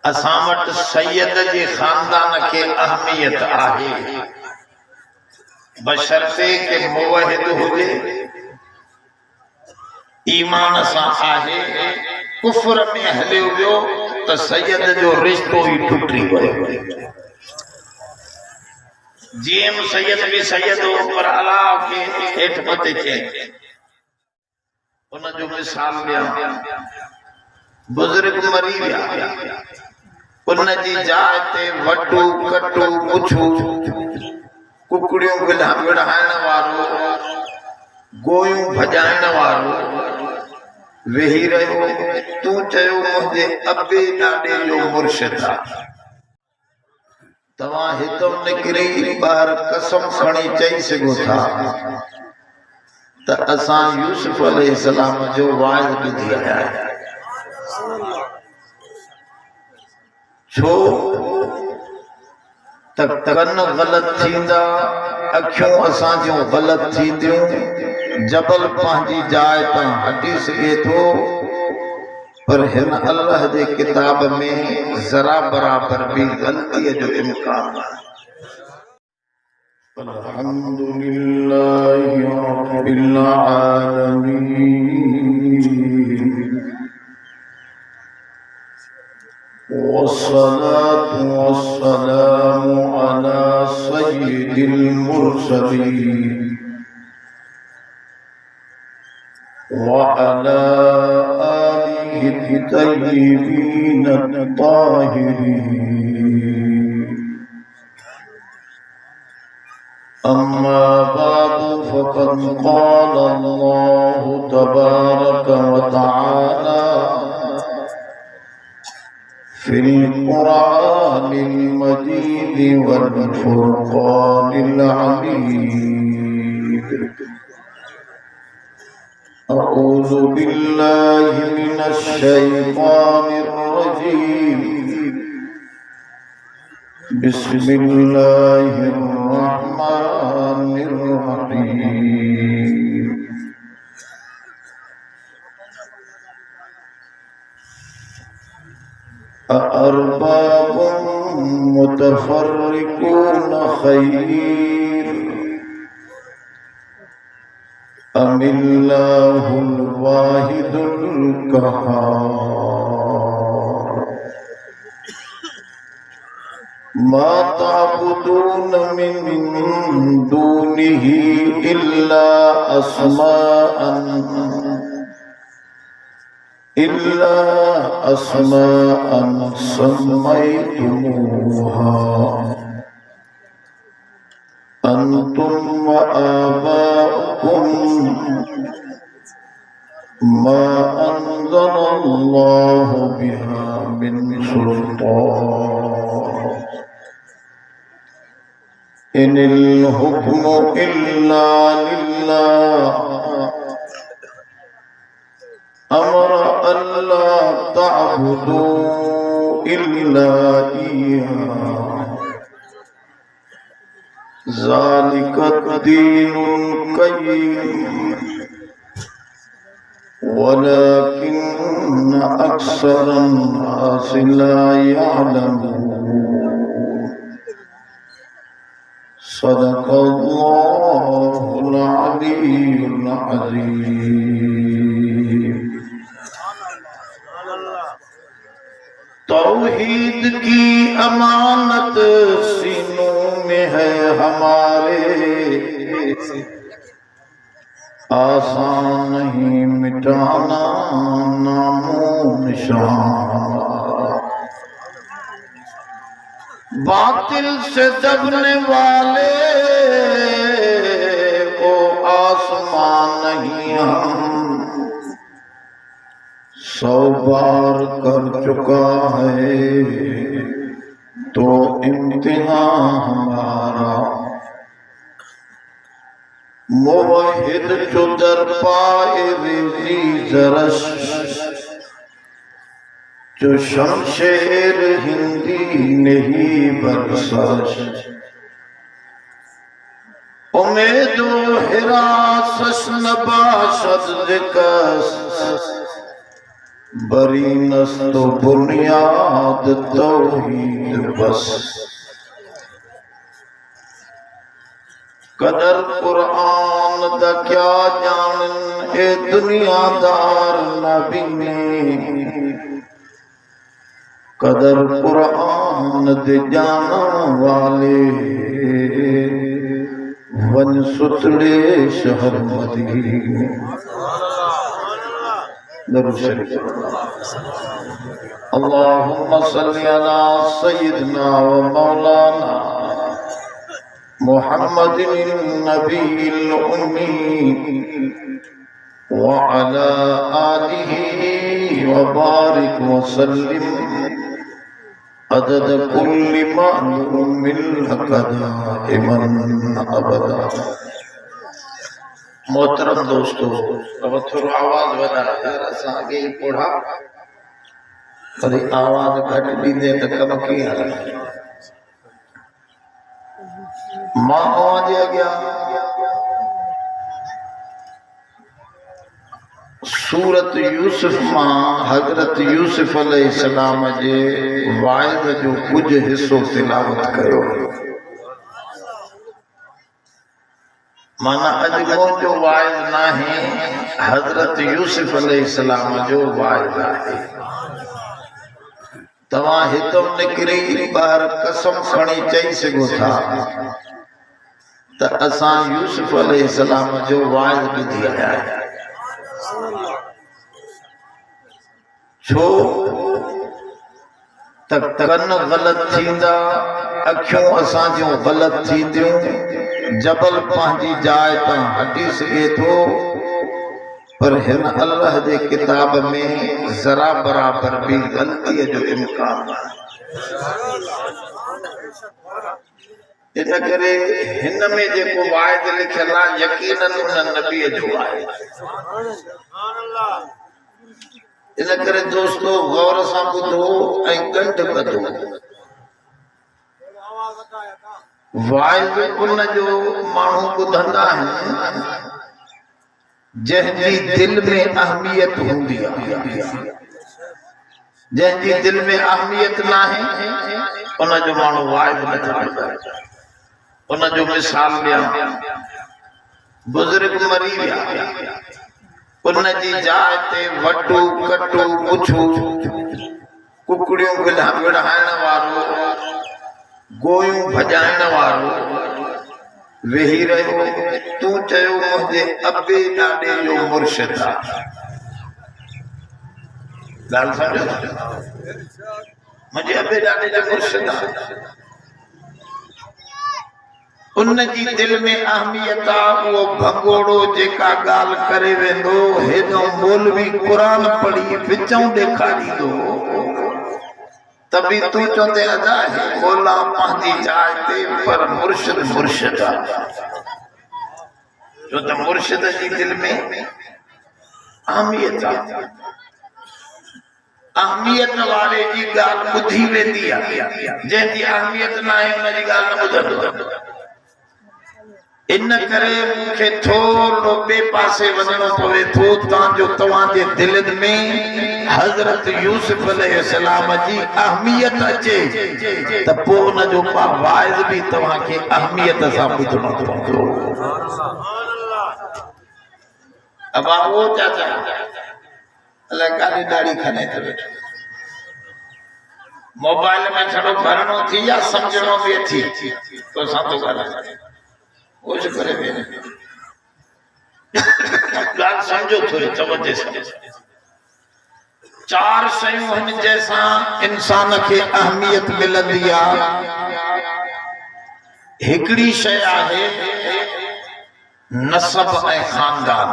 असां वटि सैयद जे खानदान खे अहमियत आहे, बशर्ते के मुवहिद हुजे, ईमान सां आहे, कुफ्र में हलियो वियो त सैयद जो रिश्तो ही टुटी वियो। जीअं सैयद भी सैयद हो पर अलाह खे हेठि मथे चए। उन जो मिसाल ॾियां, बुज़ुर्ग मरी विया, उन जी जाइ ते वटू कटू पुछू कुकड़ियों विढ़ाइण वारो, गोयूं भॼाइण वारो वेही रहियो। तूं चयो मुंहिंजे अबे ॾाॾे जो मुर्शिद आहे। तव्हां हितां निकिरी ॿाहिरि कसम खणी चई सघो था त असां यूसुफ अलैहिस्सलाम जो वाइज़ ॿुधी आया आहियूं। छो त कन ग़लत थींदा, अखियूं असां जूं ग़लत थींदियूं। जबल पंहिंजी जाइ तां हटी सघे थो, पर हिन अल्लाह जे किताब में ज़रा बराबर भी ग़लतीअ जो इम्कान आहे। अल्हम्दुलिल्लाहि रब्बिल आलमीन, वस्सलातु वस्सलामु अला सय्यिदिल मुरसलीन व अला आलिहि तय्यिबीन अत्ताहिरीन। अम्मा बादु फ़क़द क़ाल अल्लाहु तबारक व तआला फिल क़ुरआनिल मजीद वल फ़ुरक़ानिल हमीद। अऊज़ु बिल्लाहि मिनश शैतानिर रजीम। बिस्मिल्लाहिर रहमानिर रहीम। अअरबाबुम मुतफर्रिकून खैर अमिल्लाहुल वाहिदुल कहार। मा ताबुदून मिन दूनिही इल्ला अस्माअन सम्मयतुमूहा अंतुम व आबाउकुम मा अंज़लल्लाहु बिहा मिन सुल्तान इनिल हुक्मु इल्ला लिल्लाह अमरा अल्ला तअबुदू इल्ला इय्याह ज़ालिकद्दीनुल क़य्यिम वलाकिन्न अक्सरन नासि ला यअलमून। सदक़ल्लाहुल अलीयुल अज़ीम। तौहीद की अमानत सीनों में है हमारे, आसान नहीं मिटाना नामो निशान। बातिल से दबने वाले को आसमान नहीं हम 100 बार कर चुका है तो इम्तिहान हमारा। मुवहिद जो दर पाए रिज़ी ज़रश, जो शमशेर हिंदी नहीं बरसश। उम्मीदो हिरासश न बाशद ज़िकस, बरी नस्तो बुनियाद तौहीद बस कदर कुरान दा क्या जानन ए दुनियादार नबी ने कदर कुरान दे जानन वाले वन सुतले शहर मदीने दरूद शरीफ अल्लाहुम्मा सल्ली अला सय्यिदना व मौलाना मुहम्मदिन नबील उम्मी व अला आलिहि व बारिक व सल्लिम अदद कुल्लि मालूमिन कदाइमन अबदा। मोहतरम दोस्तों, अब थोड़ा आवाज बता यार, असां आगे ही पढ़ा कभी आवाज घट भी दे तो कम किया मां आवाज आ गया। सूरत यूसुफ मां हजरत यूसुफ अलैहिस्सलाम जे वाइद जो कुछ हिस्सो तिलावत कयो। माना अज जो वाइद ना है हजरत यूसुफ अलैहिस्सलाम जो वाइद है। तवा हितो निकरी बाहर कसम खणी चई सको था त असां यूसुफ अलैहिस्सलाम जो वाइद ॿुधी आया आहियूं। छो त कन गलत थींदा, अखियूं असां जूं गलत थींदियूं, जबल पंहिंजी जाइ तां हटी सघे थो, पर हिन अल्लाह जे किताब में ज़रा बराबर भी ग़लतीअ जो इम्कान आहे। इन करे हिन में जेको वाइद लिखियल आहे यकीनन उन नबीअ जो आहे। इन करे दोस्तों गौर सां ॿुधो ऐं ॻंढ ॿधो। वाइद उन जो माण्हू ॿुधंदा आहिनि जंहिंजी दिल में अहमियत हूंदी आहे। जंहिंजी दिल में अहमियत न आहे उन जो माण्हू वाइद नथा ॿुधे। उन जो मिसाल ॾियां, बुज़ुर्ग मरी विया, उन जी जाइ ते वटू कटू पुछू कुकड़ियूं विढ़ाइण वारो, गोयूं भॼाइण वारो वेही रहियो। तूं चयो मुंहिंजे अबे ॾाॾे जो मुर्शिद आहे। ॻाल्हि सम्झो, मुंहिंजे अबे ॾाॾे जो मुर्शिद आहे। उन जी दिल में अहमियत आहे। उहो भंगोड़ो जेका ॻाल्हि करे वेंदो, हेॾो मौलवी क़ुरान पढ़ी विचों ॾेखारींदो, तभी तूं चवंदे अदा मौला पंहिंजी जाइ ते, पर मुर्शिद मुर्शिद आहे। छो त मुर्शिद जी दिल में अहमियत आहे। अहमियत वारे जी ॻाल्हि ॿुधी वेंदी आहे, जंहिंजी अहमियत न आहे उन जी ॻाल्हि न ॿुधंदो। इन करे मूंखे थोरो ॿिए पासे वञणो पवे थो तांजो तव्हांजे दिलनि में हज़रत यूसुफ अलैहिस्सलाम जी अहमियत अचे, त पोइ उन जो वाइज़ बि तव्हांखे अहमियत सां ॿुधणो पवंदो। अब वो चाचा अलाए काली दाढ़ी खणे थो वेठो, मोबाइल में छड़ो भरणो थी या सम्झणो बि अथी तो सां थो ॻाल्हाए। कुछ करे वेने ॻाल्हि सम्झो थोरी तवजे सां। चार शयूं आहिनि जंहिंसां इंसान खे अहमियत मिलंदी आहे। हिकिड़ी शइ आहे नसब ऐं ख़ानदान।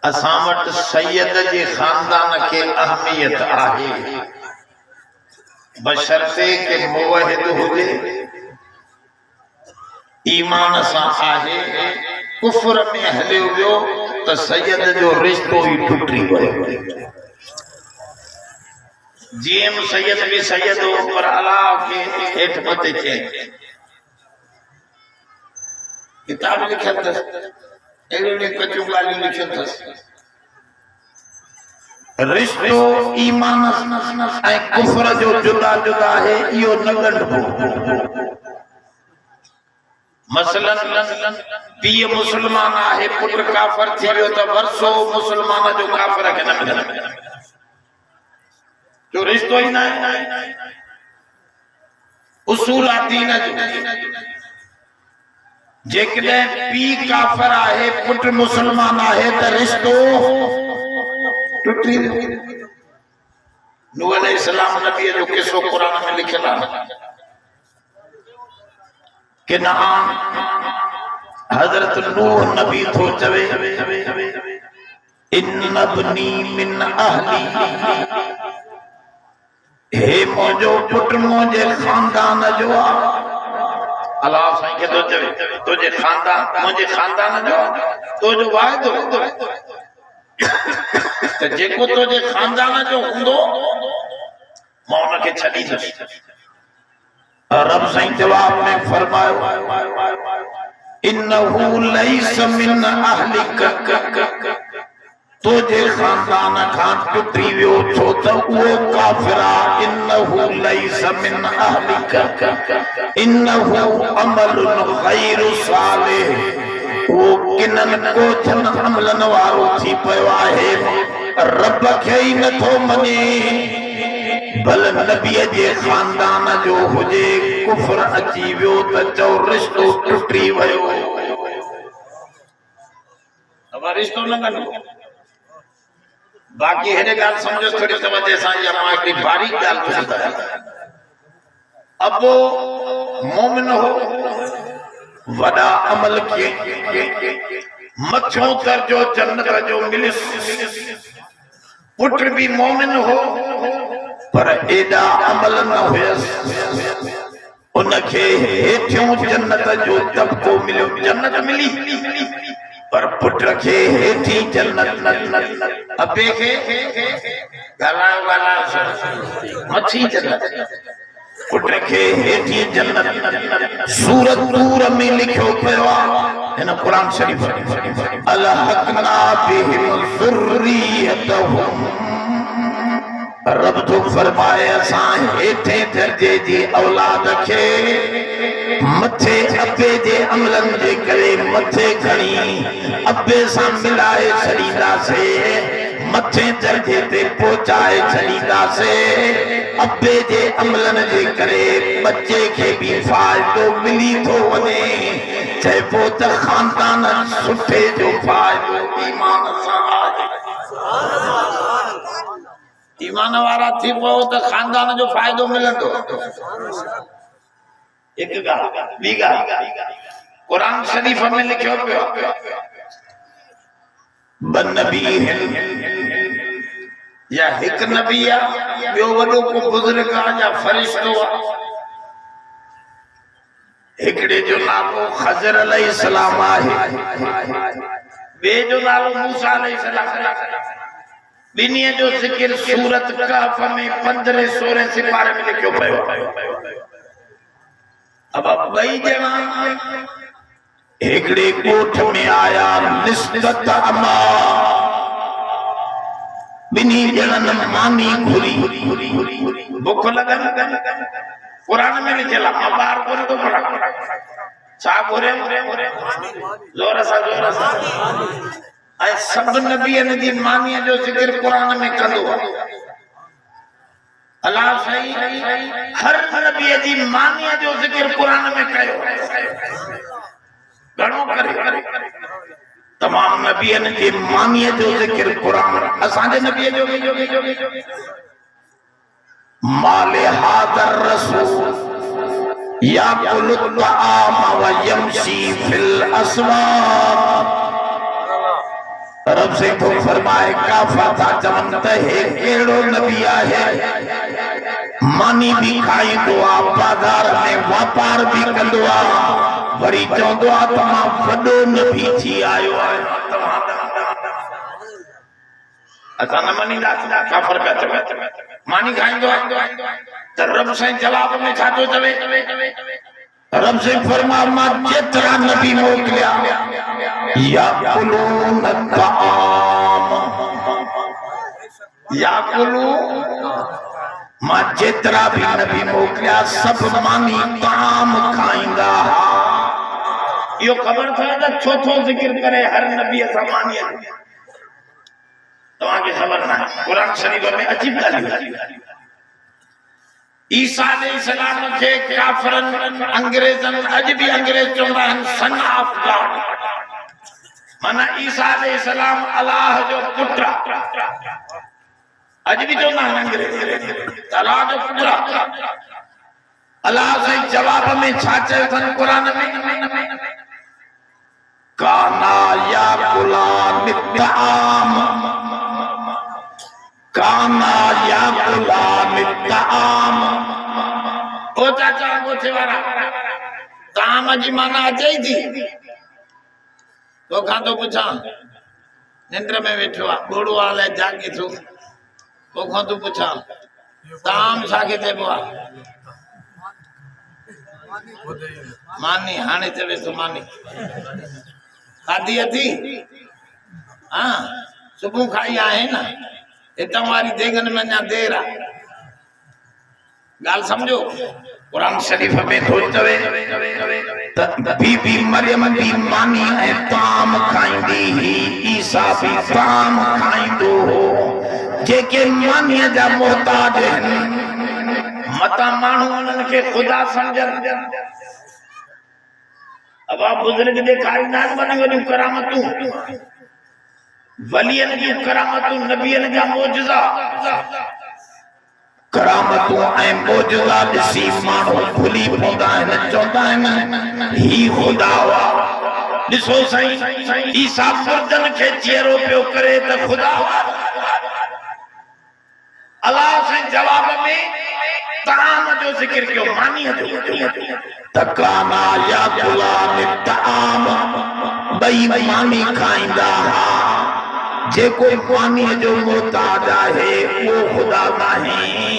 असां वटि सैयद जे ख़ानदान खे अहमियत आहे, बशर्ते के मुवहिद हुजे, ईमान सां आहे। कुफर में हलियो वियो त सैयद जो रिश्तो ई टुटी वियो। जीअं सैयद बि सैयद हो, पर अलाह खे हेठि मथे चई। किताब लिखियल अथसि, अहिड़ियूं कचूं ॻाल्हियूं लिखियल अथसि। रिश्तो ईमान ऐं कुफर जो जुदा जुदा है, इहो न ॻंढिबो। मसलन पीउ मुसलमान आहे, पुट काफ़िर थी वियो त वरसो मुसलमान जो काफ़िर खे न मिलंदो, जो रिश्तो ई न आहे। उसूल आहे दीन जो। जेकॾहिं पीउ काफ़िर आहे, पुट मुसलमान आहे त रिश्तो टुटी वियो। नूह अलैहिस्सलाम नबी जो किस्सो कुरान में लिखियल आहे। किनान हजरत नूह नबी थो चवे, इन्न बनी मिन अहली, हे मुंहिंजो पुट मुंहिंजे खानदान जो आहे। अल्लाह साईं खे थो चवे, तुंहिंजे खानदान, मुंहिंजे खानदान जो, तुंहिंजो वाइदो त जेको तुंहिंजे खानदान जो हूंदो मां उनखे छॾींदुसि। रब साईं जवाब में फरमायो, इन्नहु लैस मिन अहलिक, तुंहिंजे खानदान खां टुटी वियो छो त उहो काफ़िर आहे। इन्नहु लैस मिन अहलिक इन्नहु अमलुन गैरु सालिह, वो किनन को जन अमलन वारो थी पियो आहे, रब खे ई नथो मञे, भल नबीअ जे खानदान जो हुजे, कुफर अची वियो त चओ रिश्तो टुटी वियो। अब रिश्तो न कनो। बाक़ी हेॾे ॻाल्हि सम्झो थोड़ी तवजे सां, या मां हिकिड़ी बारीक ॻाल्हि ॿुधायां। अबो मोमिन हो, वॾा अमल खे मथियों दर्जो जन्नत जो मिलिस। पुट भी मोमिन हो पर एॾा अमल न हुयसि, उनखे हेठियों जन्नत जो तबको मिलियो। जन्नत मिली पर पुट खे हेठी जन्नत न। अबे खे मथी जन्नत, पुट खे हेठी जन्नत। सूरत तूर में लिखियो पियो आहे हिन क़ुरान शरीफ़, अलहक़ना बिहिम ज़ुर्रियतहुम, रब तो फरमाए असां हेठे दर्जे जी औलाद खे मथे अबे जे अमलन जे करे मथे खणी अबे सां मिलाए छॾींदासीं, मथे दर्जे ते पहुचाए छॾींदासीं। अबे जे अमलन जे करे बच्चे खे भी फ़ाइदो मिली थो वञे। चइबो त खानदान सुठे जो फ़ाइदो ईमान सां आहे। ईमान वारा थी पओ त खानदान जो फ़ाइदो मिलंदो। एक ॻाल्हि ॿी ॻाल्हि क़ुरान शरीफ़ में लिखियो पियो, बनबी या हिक नबी आ, ॿियो वॾो को बुज़ुर्ग आ या फरिश्तो आ। हिकिड़े जो नालो ख़ज़र अलैहिस्सलाम आहे, ॿिए जो नालो मूसा अलैहिस्सलाम। ॿिन्हीअ जो ज़िक्र सूरत कहफ़ में 15-16 सिपारे में लिखियो पियो। अब ॿई ॼणा हिकिड़े ॻोठ में आया, निस्बत अमा, ॿिन्ही ॼणनि मानी घुरी, बुख लॻल। क़ुरान में लिखियल आहे, मां ॿार कोन थो पढ़ां। छा घुरे? ज़ोर सां ज़ोर सां। ऐं सभु नबीअनि जी मानीअ जो ज़िक्र क़ुरान में कंदो आहे। अल्लाह साईं हर नबीअ जी मानीअ जो ज़िक्र क़ुरान में कयो। घणो करे तमाम नबीअनि जी मानीअ जो ज़िक्र क़ुरान, असांजे नबीअ जो भी। माले हादर रसूल याकुलु तआम व यमशी फिल अस्वाक़, रब से तो फरमाए काफ़ा था चवन त हे केड़ो नबी आहे, मानी भी खाईंदो आ, बाज़ार में व्यापार भी कंदो आ, वरी चवंदो आ त मां वॾो नबी थी आयो आहियां। असां न मञींदासीं, काफ़िर पिया चवे मानी खाईंदो आहे त रब साईं जवाब में छा थो चवे? रब से फरमा मां जेतिरा नबी मोकिलिया याकुलून तआम याकुलू मां जेतरा भी नबी मोकिलिया सब मानी ताम खाईंदा। यो खबर था त छो छो जिक्र करे हर नबी सां मानी तव्हांखे ख़बर ना कुरान शरीफ में अजीब ॻाल्हि। ईसा अलैहिस्सलाम के काफिरन अंग्रेजन अज भी अंग्रेज चवंदा आहिनि सन ऑफ गॉड, माना ईसा अलैहिस्सलाम अल्लाह जो पुत्र। अज भी चवंदा आहिनि अंग्रेज अल्लाह जो पुत्र। अल्लाह से जवाब में छा चयो अथनि कुरान में? काना या गुलाम ताम, काना या गुलाम ताम। ओ चाचा गोथे वारा ताम जी माना अचे थी तो खां तो पुछा निंद्र में वेठो आहे बूढ़ो हाल है जागे थो तो खां तो पुछा ताम छाखे चइबो आहे? मानी हाणे चवे तो मानी खाधी अथी हाँ सुबह खाई आहे न हितां वारी देगन में अञा देर आहे। गाल समझो कुरान शरीफ में थो चवे त बीबी मरियम भी मानी ऐं ताम खाईंदी ही, ईसा भी ताम खाईंदो हो। जेके मानीअ जा मोहताज आहिनि मता माण्हू उन्हनि खे ख़ुदा सम्झनि। अब आप बुजुर्ग ॾेखारींदा आहिनि वॾियूं वॾियूं करामतूं, वलियन जूं करामतूं, नबियन जा मौजज़ा करामतूं ऐं मौजज़ा ॾिसी माण्हू भुली पवंदा आहिनि, चवंदा आहिनि ही ख़ुदा हुआ। ॾिसो साईं ईसा मुर्दन खे चेरो पियो करे त ख़ुदा अल्लाह से जवाब में ताम जो जिक्र कयो, मानीअ जो तकाना या गुलाम ताम बई मानी खाईंदा। जेको पानी जो मोहताज है वो खुदा नहीं,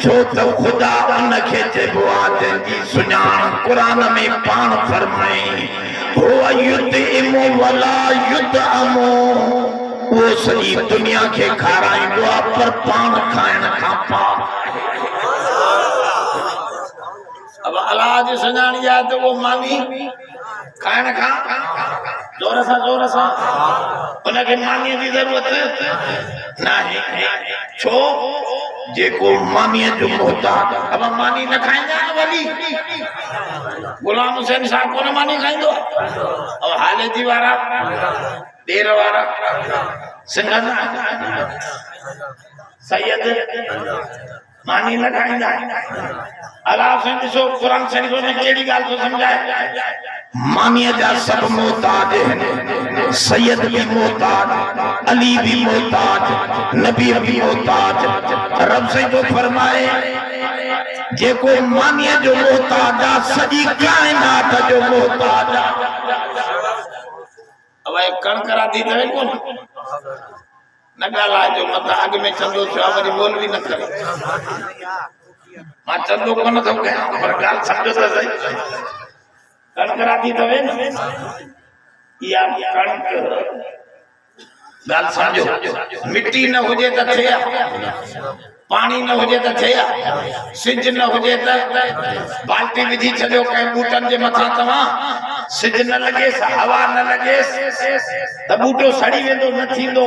छो तो खुदा उनखे चइबो आहे जंहिंजी सुञाण कुरान में पाण फरमाए हो युतइमु वला युतअमु। वो सॼी दुनिया खे खाराईंदो आहे पर पाण खाइण खां पाक। अब अल्लाह जी सुञाणी आहे त वो मानी खाइण खां जोर सां उनखे मानीअ जी ज़रूरत नाहे। छो जेको मानीअ जो मोहताज। अब मानी न खाईंदा आहिनि वली गुलाम हुसैन साहब कोन मानी खाईंदो। अब हाले जी वारा देर वारा सिंघन सैयद मानी न खाईंदा आहिनि। अल्लाह से ॾिसो कुरान शरीफ में कहिड़ी ॻाल्हि थो सम्झाए। मानीअ जा सब मोहताज आहिनि, सैयद भी मोहताज, अली भी मोहताज, नबी भी मोहताज। रब से जो फरमाए जेको मानीअ जो मोहताज आहे सॼी काइनात जो मोहताज आहे। अब कणकरा थी रहे कोन न ॻाल्हाए जो मत अॻ में चंदो थियो आहे वरी बोल भी न करे। मां चंदो कोन थो कयां पर ॻाल्हि सम्झो त सही। कणकरा थी तवे न इहा कणक ॻाल्हि सम्झो। मिट्टी न हुजे त थिया, पानी न हुजे त थिया, सिज न हुजे त बाल्टी विझी छॾियो कंहिं बूटनि जे मथां तव्हां, सिज न लॻेस हवा न लॻेस त बूटो सड़ी वेंदो न थींदो।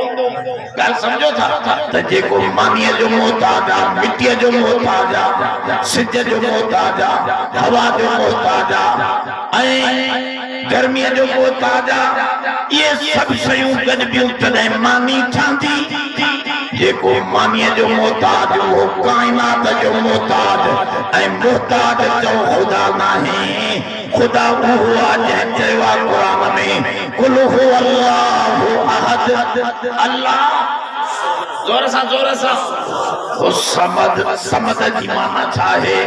ॻाल्हि सम्झो था त जेको मानीअ जो मोहताज आहे, मिट्टीअ जो मोहताज आहे, सिज जो मोहताज आहे, हवा जो मोहताज आहे ऐं गर्मीअ जो मोहताज आहे, इहे सभु शयूं गॾिबियूं तॾहिं मानी ठहंदी। जेको मानीअ जो मोहताज वो काइनात जो मोहताज ऐं मोहताज चओ खुदा नाहे। खुदा उहो आहे जंहिं चयो आहे कुरान में कुल हु अल्लाहु अहद। अल्लाह जोर सां वो समद। समद जी माना छा आहे?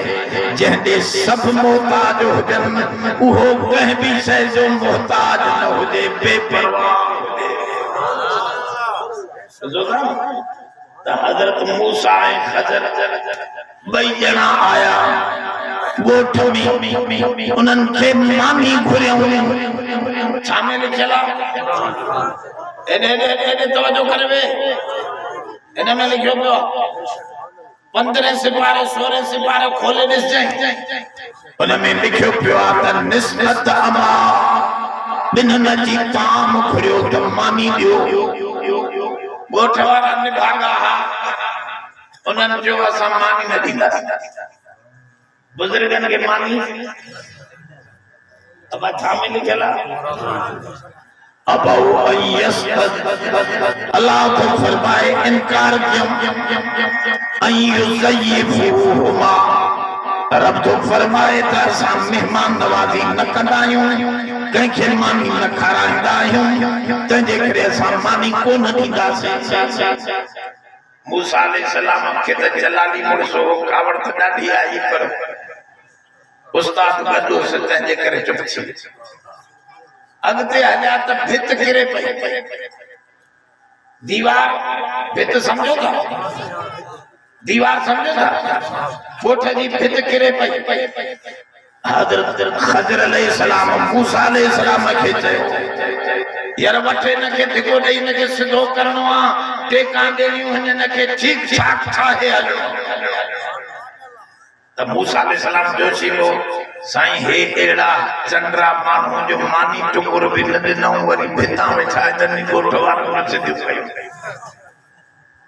जंहिंजे सभु मोहताज हुजनि, उहो कंहिं बि शइ जो मोहताज न हुजे, बेपरवाह हुजे। हजरत मूसा ऐं खजर ॿई ॼणा आया ॻोठ में, उन्हनि खे मानी घुरियऊं। छा में लिखियल आहे? एॾे तवजो करे वे, इनमें लिखियो पियो 15 सिपारे 16 सिपारे खोले ॾिस जाए उनमें लिखियो पियो त निस्बत अमा बिनन जी काम खड़ियो त मानी दियो गोठ वारा निभागा हा उन्हनि जो असां मानी न ॾींदा बुजुर्गनि खे मानी अब छा में लिखियल अबू अयस अल्लाह को फरमाए इनकार किया अयुज़य्यफुहुमा रब तो फरमाए त असां मेहमान नवाज़ी न कंदा आहियूं कंहिंखे मानी न खाराईंदा आहियूं तंहिंजे करे असां मानी कोन ॾींदासीं मूसा अलैहिस्सलाम खे त जलाली मुड़सो कावड़ त ॾाढी आई पर उस्ताद गॾो से तंहिंजे करे चुप थी अगते हलिया त भित किरे पई दीवार भित समझो था दीवार समझो था कोठ जी भित किरे पई हजरत खजर अलैहिस्सलाम मूसा अलैहिस्सलाम खे चयो यार वठे न के धिको ॾेई न के सिधो करणो आ टेका ॾेणियूं हिन खे ठीक ठाक ठाहे हलो त मूसा अलैहिस्सलाम जो सीलो साईं हे एड़ा चंद्रा माण्हू जो मानी टुकुर भी न ॾिनऊं वरी भिता में छा ॾिनी गोठ वारो न सिधी कयो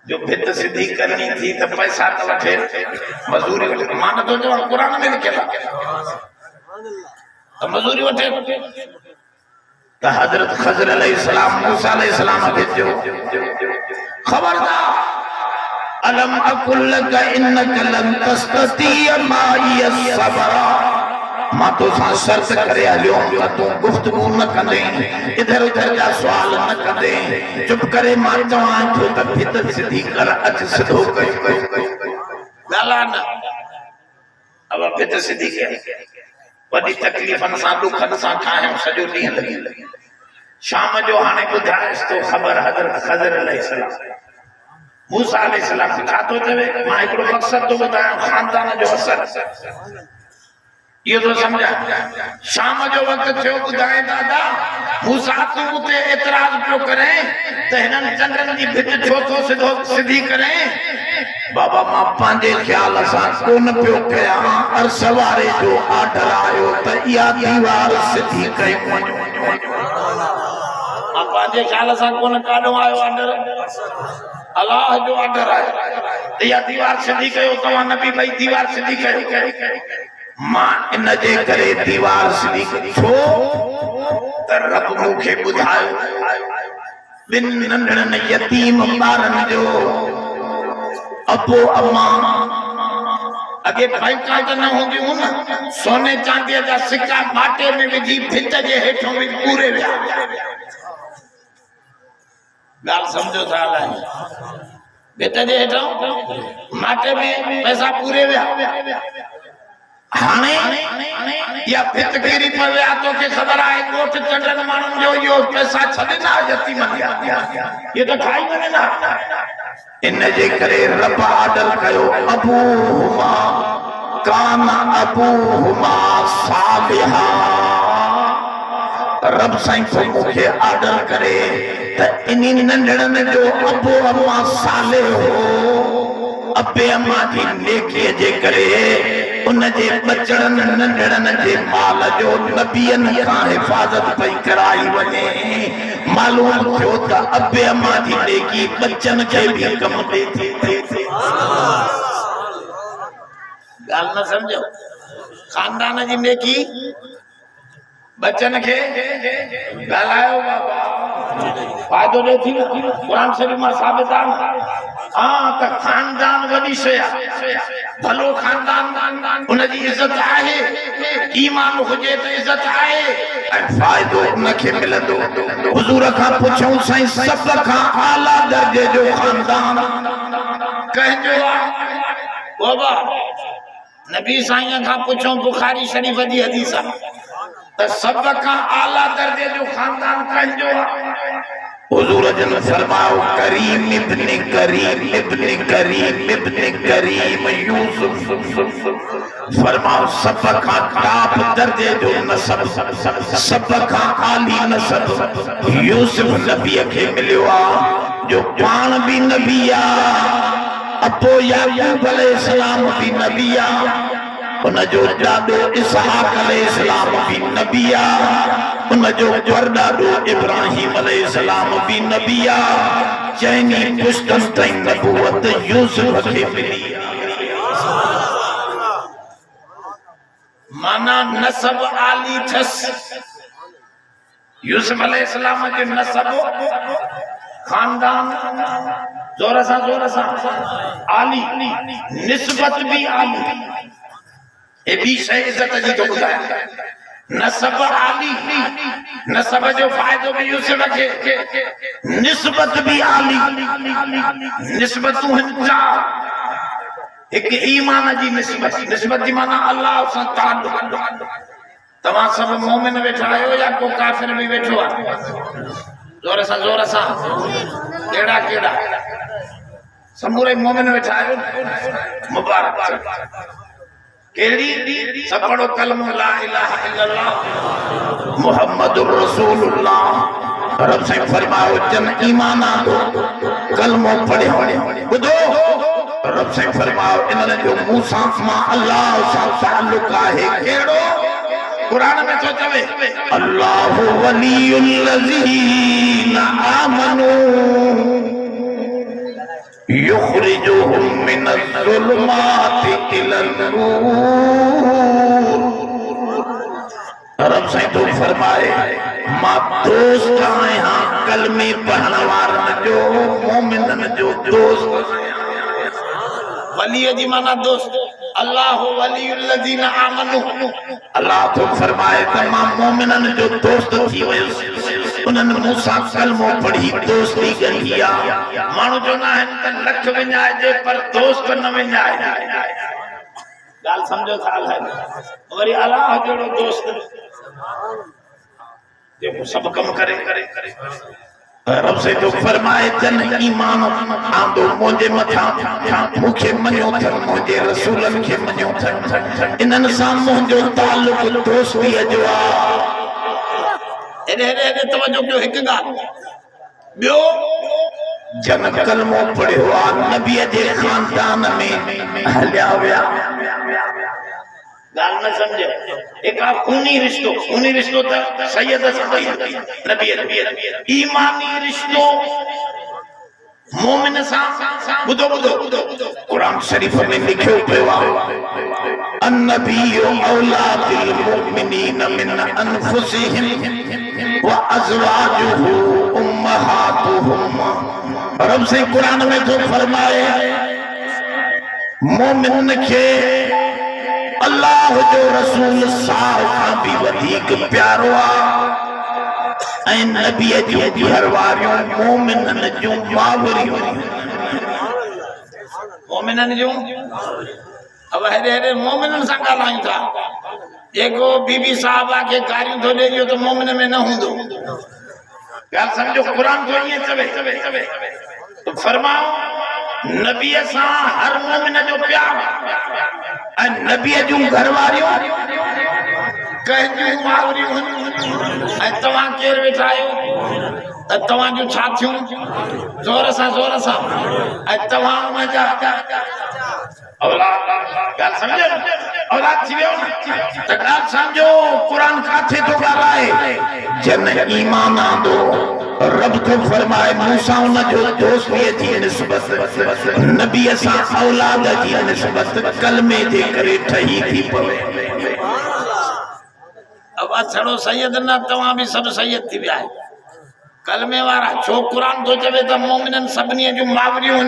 जो भित सिधी करनी थी त पैसा त वठे मजूरी वठे मान तो जो कुरान में लिखियल त मजूरी वठे त हजरत खजर अलैहिस्सलाम मूसा अलैहिस्सलाम खे चयो खबरदार अलम अकुल लक इन्नक लन तस्ततिय माई सब्र मां तो सा शर्त करे हलियो तू गुफ्तगू न कंदे इधर उधर जा सवाल न कंदे चुप करे मां चवां थो त भित सिधी कर अच सिधो कयो गाला न अब भित सिधी कर वडी तकलीफन सा दुखन सा ठाहियो सजो ॾींहुं लगी शाम जो हाणे ॿुधाइस तो ख़बर हज़रत खजर अलैहिस्सलाम मूसा अलैहिस्सलाम छा तो चवे मां हिकिड़ो मक़सद तो ॿुधायां खानदान जो असर ये तो समझा शाम जो वक्त थियो ॿुधाए दादा मूसा तू ते एतराज पियो करे त हिनन चंद्रन जी भित छो तो सिधो सिधी करे बाबा मां पंहिंजे ख्याल सां कोन पियो कया अर्श वारे जो आर्डर आयो त इहा दीवार सिधी कयो मां पंहिंजे ख्याल सां कोन काॾो आयो आर्डर अल्लाह जो आर्डर आयो इहा दीवार सिधी कयो तव्हां नबी भाई दीवार सिधी कयो मां इन जे करे दीवार सिधी छो त रब मूंखे ॿुधायो ॿिन नंढड़नि यतीम ॿारनि जो अबो अम्मा अगे बैंका त न हूंदियूं न सोने चांदीअ जा सिक्का बाटे में विझी भित जे हेठों बि पूरे विया ॻाल्हि सम्झो था अलाए भित जे हेठों माटे में पैसा पूरे विया हाणे या भित किरी पवे तो के खबर आए गोठ चंडन माण्हुनि जो यो पैसा छॾे ना यतीमन ये तो खाई वञे ना इन जे करे रब आर्डर कयो अबूहुमा कान अबूहुमा सालिहा रब साईं को मूंखे आर्डर करे त इन्ही नंढड़नि जो अबो अम्मा साले हो अबे अम्मा जी नेकीअ जे करे उन जे बचड़नि नंढड़नि जे माल जो नबियनि खां हिफ़ाज़त पई कराई वञे मालूम थियो त अबे अम्मा जी नेकी बच्चनि खे बि कम ॾे थी ॻाल्हि न सम्झो खानदान जी नेकी बच्चन के ॻाल्हायो बाबा फ़ाइदो ॾे थी कुरान शरीफ में साबित आहे हां त खानदान वॾी शइ आहे भलो खानदान उन जी इज्जत आहे ईमान हुजे त इज्जत आहे ऐं फ़ाइदो उन खे मिलंदो हुजूर खां पुछूं साईं सभ खां आला दर्जे जो खानदान कंहिंजो आहे बाबा नबी साईं खां पुछूं बुखारी शरीफ जी हदीस आहे त सब का आला दर्जे जो खानदान कंजो हुजूर जन फरमाओ करीम इब्न करीम इब्न करीम इब्न करीम यूसुफ फरमाओ सब का टॉप दर्जे जो नसब सब का आली नसब यूसुफ नबी के मिलियो आ जो पान भी नबिया अबो याकूब अलैहिस्सलाम भी नबिया उन जो ॾाॾो इसहाक अलैहिस्सलाम भी नबिया उन जो परॾाॾो इब्राहिम अलैहिस्सलाम भी नबिया चइनी पुश्तनि ताईं नबूवत यूसुफ खे मिली माना नसब आली थस यूसुफ अलैहिस्सलाम जो नसब खानदान जोर सा आली निस्बत भी आली ए भी शय इज्जत जी तो ॿुधाए नसब आली नसब जो फायदो भी यूसुफ खे निस्बत भी आली निस्बतूं हिन चार एक ईमान जी निस्बत जी माना अल्लाह सां ताल्लुक़ तव्हां सब मोमिन वेठा आहियो या को काफिर भी वेठो आहे जोर सा केड़ा केड़ा समूरे मोमिन वेठा आहियो मुबारक केड़ी सब पढ़ो कलमो ला इलाहा इल्लल्लाह मुहम्मदुर रसूलुल्लाह रब से फरमाओ जन ईमान आंदो कलमो पढ़ियो बुधो रब से फरमाओ इन्हनि जो मूसा मां अल्लाह सां ताल्लुक़ आहे केड़ो कुरान में तो चवे अल्लाहु वलियुल लज़ीना आमनू युखरिजुहुम मिनज़ ज़ुलुमाति इलल नूर रब से तो फरमाए मां दोस्त आया कलमे पढ़ण वारन जो मोमिनन जो दोस्त वली जी माना दोस्त अल्लाह वलियुल लज़ीना आमनू अल्लाह तो फरमाए तमाम मोमिनन जो दोस्त थी वयो उनन मूसा कलमो पढ़ी दोस्ती गंढिया मानो जो ना है लख विञाए जे पर दोस्त न विञाए गाल समझो साल है वरी अल्लाह जड़ो दोस्त जो सब कम करे रब से तो फरमाए जन ईमान आंदो मोजे मथा मुखे मन्यो थ मोजे रसूलन के मन्यो थ इनन सां मुंजो ताल्लुक दोस्ती जो एरे तवज्जो कयो हिक गाल बियो जन कलमो पढ़ियो आ नबी जे खानदान में हलिया विया गाल न समझे एक खूनी रिश्तो तो सैयद नबी ईमानी रिश्तो मोमिन सां बुधो कुरान शरीफ में लिखियो पियो आहे अन्नबियु औलादिल मुमिनीन मिन अनफुसिहिम व अज़वाजुहु उम्महातुहुम रब से कुरान में तो फरमाए मोमिन के अल्लाह जो रसूल साहब भी वधीक प्यारो आ ऐं नबी जो घर वारियों मोमिनन जो मावरियों मोमिनन जो अब हेरे मोमिनन सां ॻाल्हायूं था जेको बीबी साहबा के गारियूं थो ॾे तो मोमिन में न हूंदो ॻाल्हि समझो कुरान तो ईअं चवे तो फरमाओ नबी सां हर मोमिन जो प्यार नबी जो घर वारियों कहजूं मावरियूं ऐं तव्हां केर वेठा आहियो तव्हां जो छा थियूं जोर सां ऐं तव्हां उनजा औलाद ॻाल्हि समझो औलाद थी वियो त ॻाल्हि समझो कुरान काथे तो ॻाल्हाए जन ईमान आंदो रब को फरमाए मूसा उन जो दोस्ती जी निस्बत नबी सां औलाद जी निस्बत कलमे जे करे ठही थी पवे अब छड़ो सैयद न तव्हां भी सब सैयद थी विया कलमे वारा छो कुरान तो चवे त मोमिनन सभनी जो मावरियूं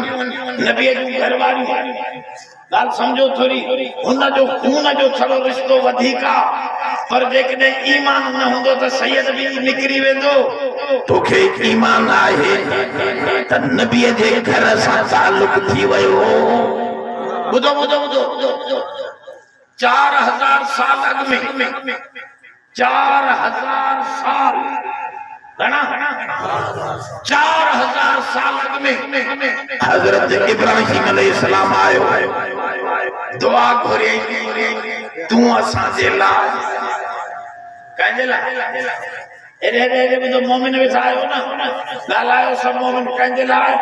नबी जो घर वारियूं गाल समझो थोड़ी उन जो खून जो छड़ो रिश्तो वधिका पर जेकॾहिं ईमान न हूंदो त सैयद भी निकरी वेंदो तोखे ईमान आहे त नबी जे घर सां ताल्लुक थी वियो बुधो 4000 साल अग में 4000 साल घणा 4000 साल अग में हजरत इब्राहिम अलैहिस्सलाम आयो दुआ घुरे तू असां जे लाइ कंहिंजे लाइ एरे भी तो मोमिन वेठा आयो ना ॻाल्हायो सब मोमिन कंहिंजे लाइ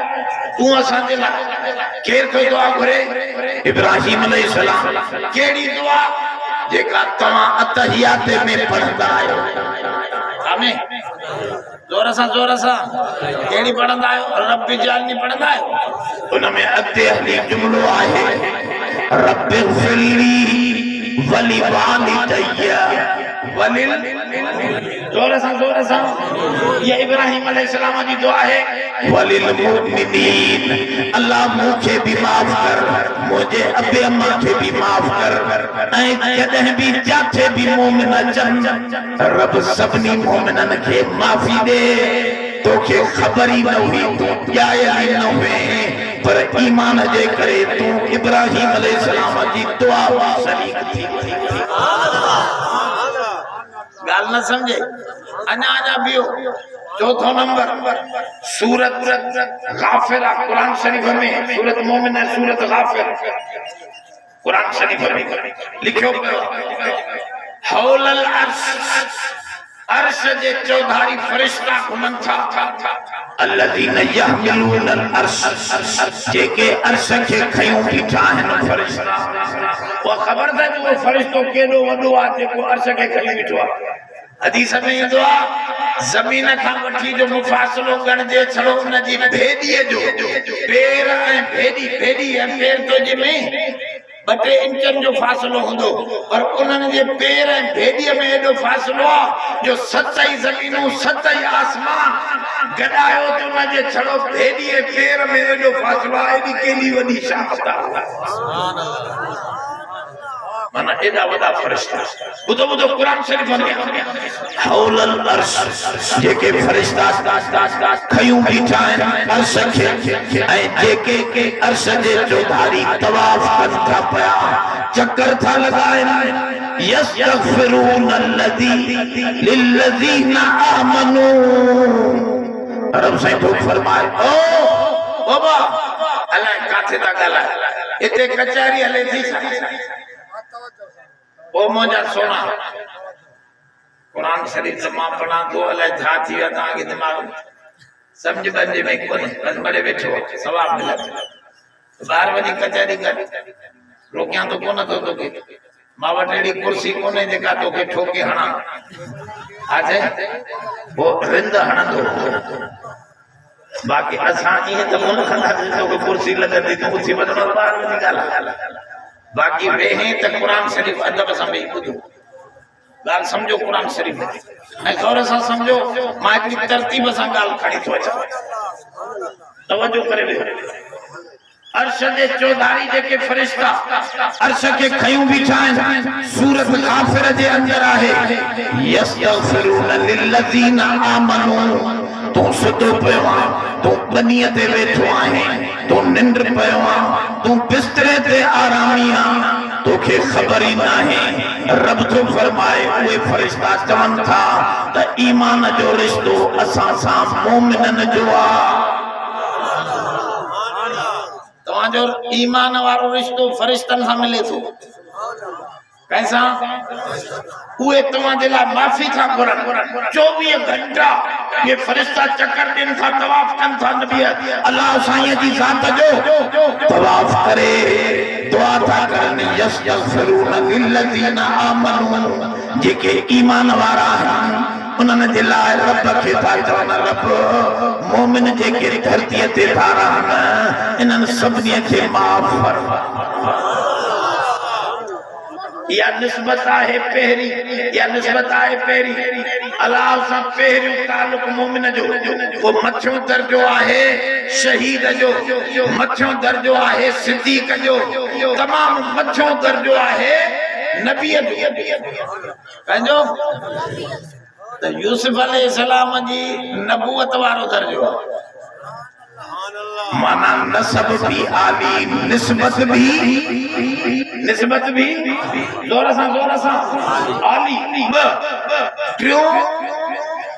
तूं असांजे लाइ केर कोई दुआ घुरे इब्राहिम अलैहिस्सलाम कहिड़ी दुआ जेका तव्हां अतहियात में पढ़ंदा आहियो आमीन जोर सां कहिड़ी पढ़ंदा आहियो रब्बी जालनी पढ़ंदा आहियो उन में अॻिते हली जुमिलो आहे रब्बि ग़फ़िरली वली वालिदैया वलिल जोर सां ये इब्राहिम अलैहिस्सलाम जी दुआ है वलिल मुमिनीन अल्लाह मुझे भी माफ कर मुझे अबे अम्मा के भी माफ कर ऐं कदे भी जाथे भी मोमिन अचन रब सभनी मोमिनन के माफी दे तोखे खबर ही न हुई तू जायल न हुए पर ईमान जे करे तू इब्राहिम अलैहिस्सलाम जी दुआ में शरीक थी गाल न समझे अना बियो चौथो नंबर सूरत गाफिर कुरान शरीफ में सूरत मोमिन है सूरत गाफिर कुरान शरीफ में लिखियो पियो हौलल अर्श जे चौधारी फरिश्ता घुमन था अल्लज़ीन यहमिलूनल अर्श जेके अर्श के खयूं बीठा आहिनि फरिश्ता वो खबर था जो फरिश्तो केॾो वॾो आहे जेको अर्श के खयूं बीठो आहे हदीस में ईंदो आहे ज़मीन खां वठी जो मुफ़ासिलो गणजे छड़ो उन जी भेदीअ जो पेर ऐं भेदी ऐं पेर तो जे में 2 इंचन जो फासलो हूंदो पर उन्हनि जे पेर ऐं भेदीअ में एॾो फासलो आहे जो 7 ज़मीनूं 7 आसमान गॾायो त उन जे छड़ो भेदी ऐं पेर में एॾो फासलो आहे एॾी केॾी वॾी शामत आहे सुभान अल्लाह माना एडा वडा फरिश्ता बुधो कुरान शरीफ में हौलल अर्श जेके फरिश्ता खयूं बीठा आहिनि अर्श खे ऐं जेके अर्श जे चौधारी तवाफ कनि था पिया चक्कर था लॻाइनि यस्तगफिरून लिल्लज़ीना आमनू रब साईं तो फरमाए ओ बाबा अलाए काथे था ॻाल्हाए हिते कचहरी हले थी ओ मोजा सोना कुरान शरीफ मां पढ़ा तो अलाए छा थी वियो तव्हांखे दिमाग में समझ बंदे में कोने बस बड़े बैठो सवाब मिले बाहर वञी कचहरी कर रोकियां तो कोन थो तोखे मां वटि अहिड़ी कुर्सी कोन्हे जेका तोखे ठोके हणा आजे वो रिंद हणंदो बाक़ी असां ईअं त कोन कंदासीं तोखे कुर्सी लॻंदी तूं उथी वञो ॿाहिरि वञी ॻाल्हाए बाकी वेहे त कुरान शरीफ अदब सां वेही ॿुधो ॻाल्हि समझो कुरान शरीफ ऐं गौर सां समझो मां हिकिड़ी तरतीब सां ॻाल्हि खणी थो अचां तवजो करे वेहो अर्श जे चौधारी जेके फरिश्ता अर्श के खयूं बीठा आहिनि सूरत गाफिर जे अंदर आहे यस्तगफिरून लिल्लज़ीना आमनू तू सुतो पियो आहे तू बनीअ ते वेठो आहे तू निंड पियो आहे तू बिस्तरे ते आरामी आहे तोखे ख़बर ई नाहे रब तो फरमाए उहे फरिश्ता चवनि था त ईमान जो रिश्तो असां सां मोमिनन जो आहे तव्हांजो ईमान वारो रिश्तो फरिश्तनि सां मिले थो कैसा उहे तव्हांजे लाइ माफ़ी था घुरनि 24 घंटा ये फरिश्ता चक्कर ॾियनि था तवाफ कनि था नबी अल्लाह साईं जी ज़ात जो तवाफ करे दुआ था करनि यस्तगफिरून लिल्लज़ीना आमनू जेके ईमान वारा आहिनि उन्हनि जे लाइ रब खे था चवनि रब मोमिन जेके धरतीअ ते था रहनि इन्हनि सभिनी खे माफ़ फरमा या निस्बत आहे पहिरी या निस्बत आहे पहिरी अल्लाह सां पहिरियों ताल्लुक मोमिन जो वो मथियों दर्जो आहे शहीद जो मथियों दर्जो आहे सिद्दीक जो तमाम मथियों दर्जो आहे नबी जो कंजो त यूसुफ अलैहिस्सलाम जी नबूवत वारो दर्जो माना नसब भी आली निस्बत भी जोर सा आली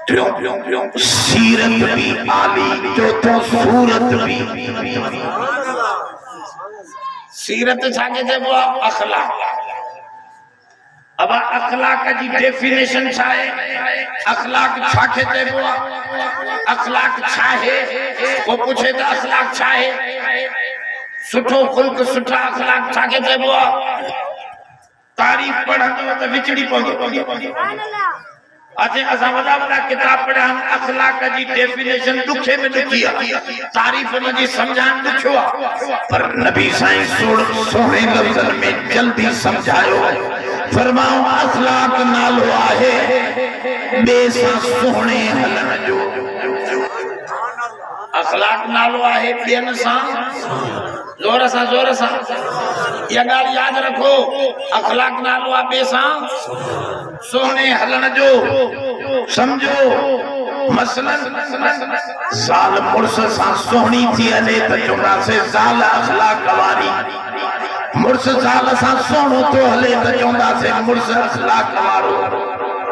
ट्रियों सीरत भी आली चौथो सूरत भी सीरत छाके चइबो आहे अखलाक अब अखलाक जी डेफिनेशन छा है, अखलाक छाखे चइबो आहे, अखलाक छा है वो पूछे तो अखलाक छा है, सुठो खुल्क सुठा अखलाक छाखे चइबो आहे। तारीफ पढ़ंदो तो विचड़ी पवंदो। अचे असां वॾा वॾा किताब पढ़िया अखलाक जी डेफिनेशन दुखे में दुखी आहे, तारीफ उन जी सम्झाइण ॾुखियो आहे, पर नबी साईं सोहणे लफ़्ज़नि में जल्दी सम्झायो। फरमाओ अखलाक नालो आहे ॿिए सां सुहिणे हलण जो, अखलाक नालो आहे ॿियनि सां जोर सां इहा ॻाल्हि यादि रखो, अखलाक नालो आहे ॿिए सां सुहिणे हलण जो। समझो मसलन ज़ाल मुड़स सां सुहिणी थी हले त चवंदासीं ज़ाल अखलाक वारी, मुड़स ज़ाल सां सुहिणो थो हले त चवंदासीं मुड़स अखलाक वारो।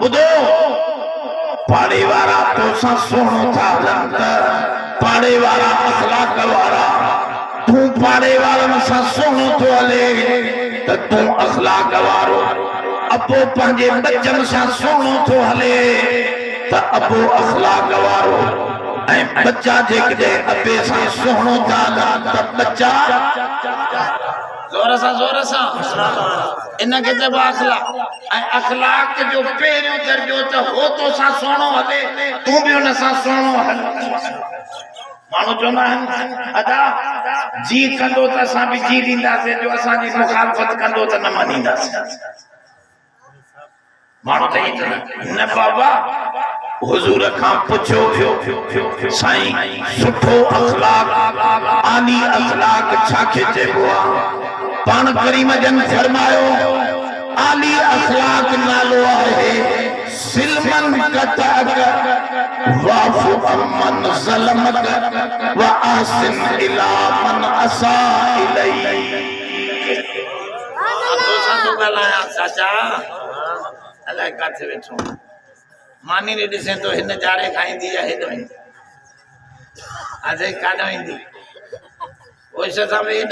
ॿुधो पाड़े वारा तोसां सुहिणो था हलनि त पाड़े वारा अखलाक वारा, तूं पाड़े वारनि सां सुहिणो थो हले त तूं अखलाक वारो। अबो पंहिंजे बच्चनि सां सुहिणो थो हले त अबो अखलाक वारो, ऐं बच्चा जेकॾहिं अबे सां सुहिणो था हलनि त बच्चा जोर सां इनखे चइबो अखलाक। ऐं अखलाक जो पहिरियों दर्जो त हो तोसां सुहिणो हले तूं बि हुन सां सुहिणो हल। माण्हू चवंदा आहिनि अदा जी कंदो त असां बि जी ॾींदासीं, जो असांजी मुखालफ़त कंदो त न मञींदासीं। माण्हू त न बाबा हुजूर खां पुछो साईं सुठो अखलाक आली अखलाक छाखे चइबो आहे? पाण करीम जन फरमायो आली अखलाक नालो आहे सिलमन कतअक वाफु अमन ज़लमक व आसिन इला मन असा इलैक। तो साधु गलाया चाचा अलाए काथे वेठो मानी ने ॾिसे तो हिन जारे खाईंदी आहे हेॾो ईंदी अजे काॾो ईंदी ओइस सां वेद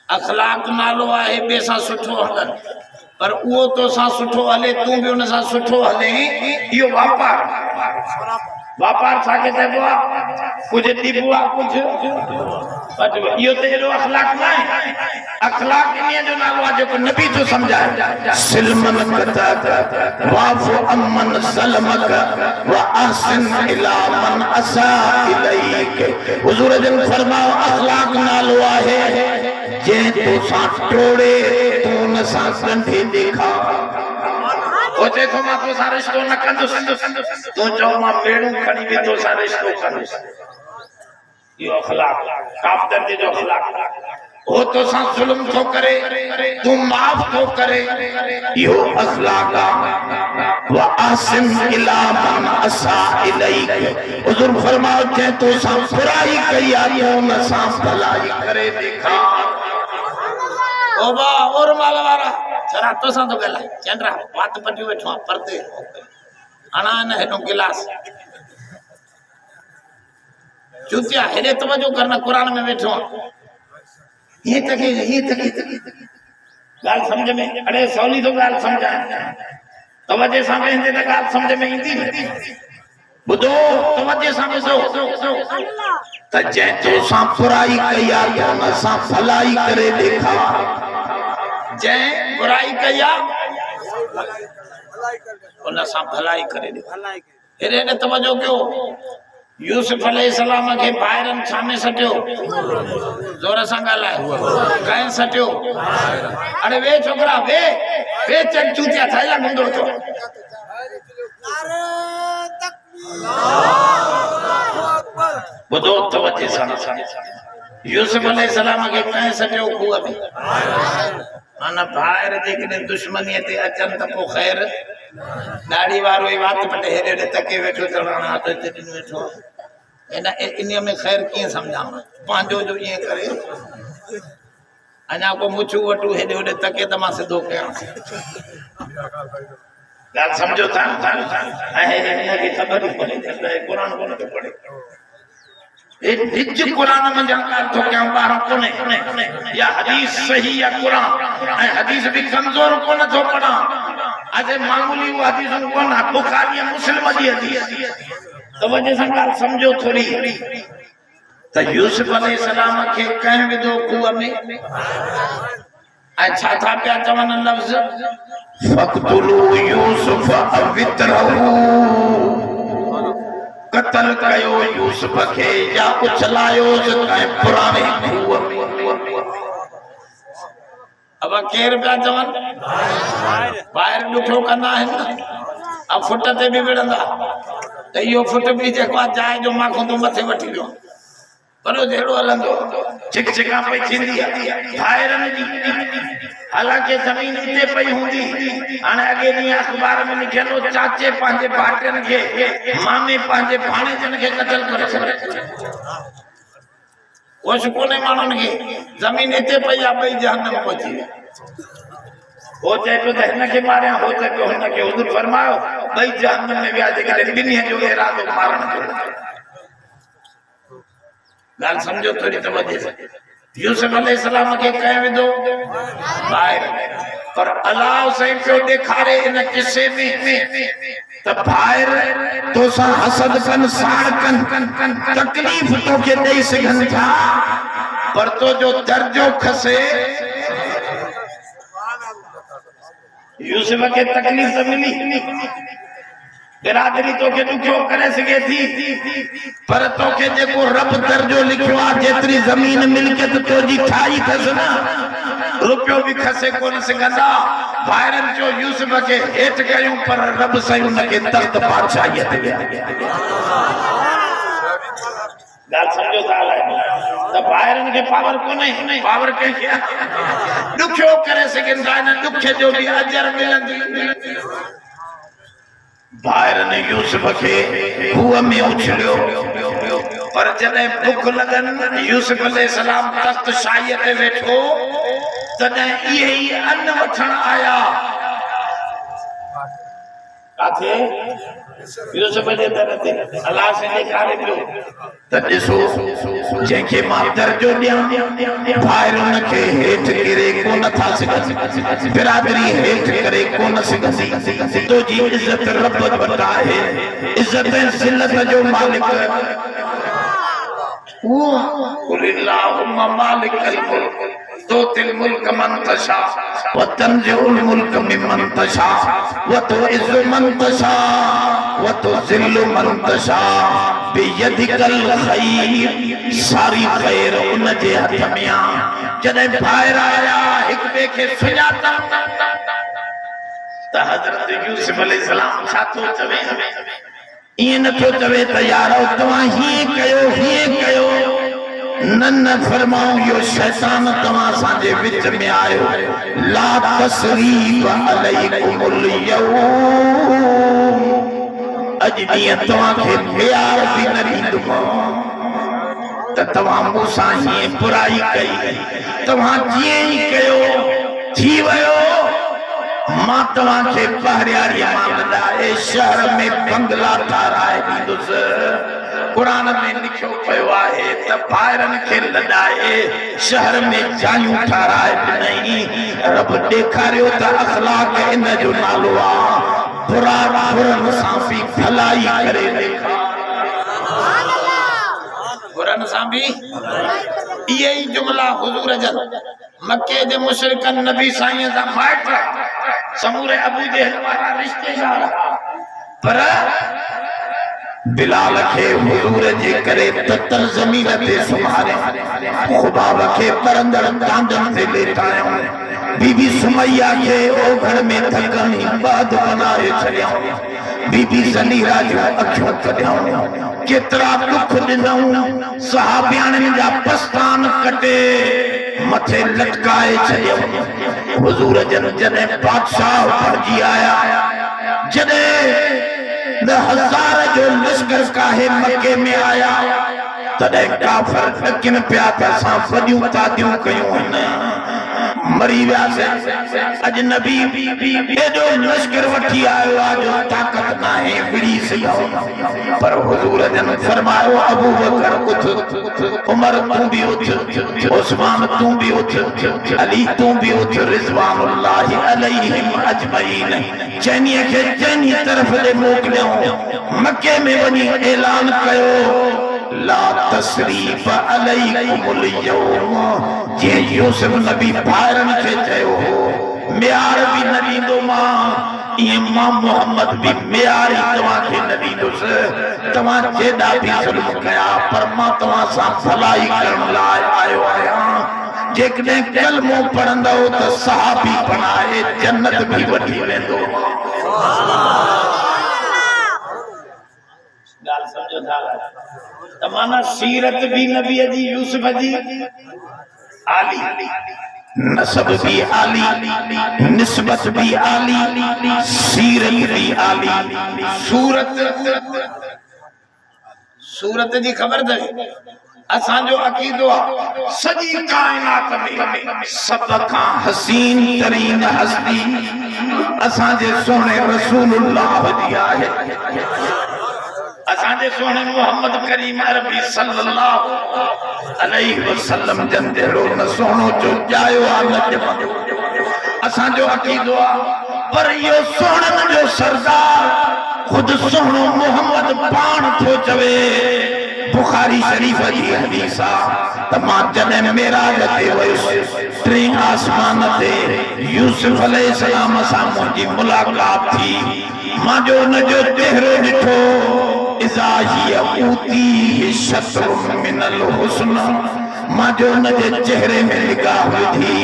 अखलाक नालो आहे ॿिए सां सुठो हलनि, पर उहो तो सां सुठो हले तूं बि उन सां सुठो हले, इहो वापार छाखे चइबो आहे? कुझु ॾिबो आहे कुझु इहो त एॾो अखलाक न आहे। अखलाक इन जो नालो आहे जेको नबी जो सम्झाए सिलमन कतअक वाफु अमन ज़लमक व अहसिन इला मन असा इलैक। हुजूर जन फरमाओ अखलाक नालो आहे जंहिं तोसां टोड़े तूं उन सां कंधे ॾेखा। ओचे तो मां तोसां रिश्तो न कंदुसि, तूं चओ मां पेड़ूं खणी बि तोसां रिश्तो कंदुसि। इहो अखलाक काफ़ दर्जे जो अखलाक हो तो सां जुल्म थो करे तू माफ थो करे, इहो अखलाक व आसिम इला मन असा इलैक। हुजूर फरमाओ जे तो सां बुराई कई आहे तो उन सां भलाई करे देखा। ओ बा और माल वाला जरा तो सां तो गलाए चंद्रा बात पटी वेठो परते अना न हेडो गिलास चुतिया हेडे तवज्जो करना कुरान में बैठो ये तके गाल समझ में अरे सौली तो गाल समझा तवज्जो सां वेंदे त गाल समझ में ईंदी बुधो तवज्जो सां ॿुधो त जे तो सां बुराई कई आहे तो उन सां भलाई करे देखा। जे बुराई कई आहे उन सां भलाई करे देखा। हेडे ने तवज्जो कयो यूसुफ अलैहिस्सलाम के ॿाहिरनि छामे सटियो जोर सां ॻाल्हाए कंहिं सटियो अरे वे छोकरा वे चक चूतिया थाइला मुंडो तो बुधो तवज्जो सां यूसुफ अलैहिस्सलाम के कंहिं सटियो खूह में माना ॿाहिरि जेकॾहिं दुश्मनीअ ते अचनि त पोइ ख़ैर दाढ़ी वारो ई वात पटे हेॾे तके वेठो चढ़ाणा हथ ते ॾिन वेठो इन में ख़ैर कीअं सम्झां पंहिंजो जो ईअं करे अञा को मुछू वटू हेॾे होॾे तके त मां सिधो कयां। ॻाल्हि सम्झो था ऐं हिनखे ख़बर ई कोन्हे क़ुरान कोन थो पढ़े निज कुरान में जंगाल तो क्या बाहर कोने या हदीस सही या कुरान हदीस भी कमजोर कोने तो पड़ा अजे मामूली वो हदीस कोना बुखारी या मुस्लिम जी हदीस तो वजह से बात समझो थोड़ी तो यूसुफ अलैहिस्सलाम के कह विदो कुआ में अच्छा था क्या चवन लफ्ज फक़तुलू यूसुफ अवित्रहू कत्ल कयो यूसुफ के या उछलायो जकाए पुराने कुआ में अब केर पिया चवन बाहर ॾुठो कंदा आहिनि अब फुट ते बि विढ़ंदा त इहो फुट बि जेको आहे जाइ जो मां खुद मथे वठी वियो पर जहिड़ो हलंदो चिक चिका पई थींदी ॿाहिरनि जी हालांकि ज़मीन हिते पई हूंदी हाणे अॻे ॾींहुं अख़बार में लिखियलु चाचे पंहिंजे भाइटियुनि खे मामे पंहिंजे भाणेजनि खे क़तल करे छॾियो होश कोन्हे माण्हुनि खे ज़मीन हिते पई आहे ॿई जहन्नम पहुची विया हो चए पियो त हिनखे मारियां हो चए पियो हिनखे हुज़ूर फरमायो ॿई जहन्नम में विया जेकॾहिं ॿिन्हीअ जो इरादो मारण जो ॻाल्हि सम्झो थोड़ी तो वजह से यूसुफ अलैहिस्सलाम के कह विदो ॿाहिरि पर अल्लाह साईं पियो ॾेखारे इन किसे में त ॿाहिरि तोसां हसद कन साड़ कन तकलीफ़ तोखे ॾेई सघनि था पर तो जो दर्जो खसे यूसुफ के तकलीफ़ त मिली बिरादरी तोखे दुखियो करे सके थी पर तोखे जेको रब दर्जो लिखियो आहे जेतिरी ज़मीन मिल्कियत तुंहिंजी ठाही अथसि न रुपयो बि खसे कोन सघंदा ॿाहिरनि चयो यूसुफ खे हेठि कयूं पर रब साईं हुनखे तख़्त बादशाहीअ ते विया ॻाल्हि सम्झो था त ॿाहिरनि खे पावर कोन्हे पावर कंहिंखे ॾुखियो करे सघनि था हिन ॾुख जो बि अजर मिलंदी ॿाहिरनि यूसुफ खे खूह में उछलियो पर जॾहिं बुख लॻनि यूसुफ अलैहिस्सलाम तख़्त शाहीअ ते वेठो तॾहिं इहे ई अन्न वठण आया काथे यूसुफ जे दर ते अल्लाह से ॾेखारे पियो त ॾिसो जंहिंखे मां दर्जो ॾियां ॿाहिरि हुनखे हेठि किरे कोन था सघनि बिरादरी हेठि करे कोन सघंदी तुंहिंजी इज़त रब वटि आहे इज़त ऐं ज़िलत जो मालिक قل اللهم مالك الملك تؤتي الملك من تشاء وتنزع الملك ممن تشاء وتعز من تشاء وتذل من تشاء بيدك الخير ساری خیر ان जे हथ में आ जॾहिं ॿाहिरि आया हिक ॿिए खे सुञाता त हज़रत यूसुफ अलैहिस्सलाम छा थो चवे ईअं नथो चवे त यारो तव्हां हीअं कयो न फरमाओ यो शैतान तव्हां असांजे विच में आयो ला तसरीब अलैकुमुल यौम अॼु ॾींहुं तव्हांखे प्यार बि न ॾींदुमांव त तव्हां मूंसां हीअं बुराई कई तव्हां जीअं ई कयो थी वियो मां तव्हांखे पहरियारी मां लॾाए शहर में बंगला ठाराए ॾींदुसि कुरान में लिखियो पियो आहे त ॿाहिरनि खे लॾाए शहर में जायूं ठाराए ॾिनई रब ॾेखारियो त अख़लाक इन जो नालो आहे बुरा बुरनि सां बि भलाई करे बुरनि सां बि इहे ई जुमला हुज़ूर जन मके जे मुशरिकन नबी साईं जा माइट समूरे अबू जहल वारा रिश्तेदार पर बिलाल के हुजूर जे करे ततर जमीन ते सुमारे खुबाब के परंदर कांदन से लेटायो बीबी सुमैया के ओघर में धकनी बाद बनाए छड़ियो बीबी ज़नीरा जो अखियों कढियो केतरा दुख दिनऊ सहाबियान जा पस्तान कटे मथे लटकाए छड़ियो हुजूर जन जने बादशाह भजी आया जने हजार जो लश्कर काहे मक्के में आया तॾहिं काफर ॾकिन पिया त असां वॾियूं तादियूं कयूं आहिनि मरी विया से अजनबी एडो लश्कर वठी आयो आ जो ताकत ना है विड़ी से पर हुजूर जन फरमायो अबू बकर उठ, उमर तू भी उठ, उस्मान तू भी उठ, अली तू भी उठ, रिज़वानुल्लाहि अलैहिम अजमईन। चैनिए के चैनी तरफ दे मोकलियो मक्के में वनी ऐलान कयो ला तसरीफ अलैकुमुल यौम। जे यूसुफ नबी फारन के चयो मियार भी नबी दो मां ये मां मोहम्मद भी मियारी तवा के नबी दो से तवा जेदा भी जुल्म कया पर मां तवा सा भलाई करन लाए आयो आया। जेकने कलमो पढ़ंदो त सहाबी बनाए जन्नत भी वठी वेंदो। गाल समझो था तमाना सीरत भी नबी जी यूसुफ जी आली, नसब भी आली, निस्बत भी आली, सीरत भी आली। सूरत जी खबर दे असांजो अकीदो सजी कायनात में सब खां हसीन तरीन हस्ती असांजे सोने रसूलुल्लाह जी आहे। असांजे सोने मोहम्मद करीम अरबी सल्लल्लाहु अलैहि वसल्लम जंदेरो न सोनो जो जायो आ न असांजो अकीदो पर यो सोनन जो सरदार खुद सोनो मोहम्मद पान थो चवे। बुखारी शरीफ जी हदीस तमा जने मेराज ते वयुस टे आसमान ते यूसुफ अलैहिस्सलाम सां मुंहिंजी मुलाकात थी। मां जो न जो चेहरो ॾिठो इज़ा हिय ऊती शत्रुम मिनल हुस्न। मां जो न जे चेहरे में निगाह विधी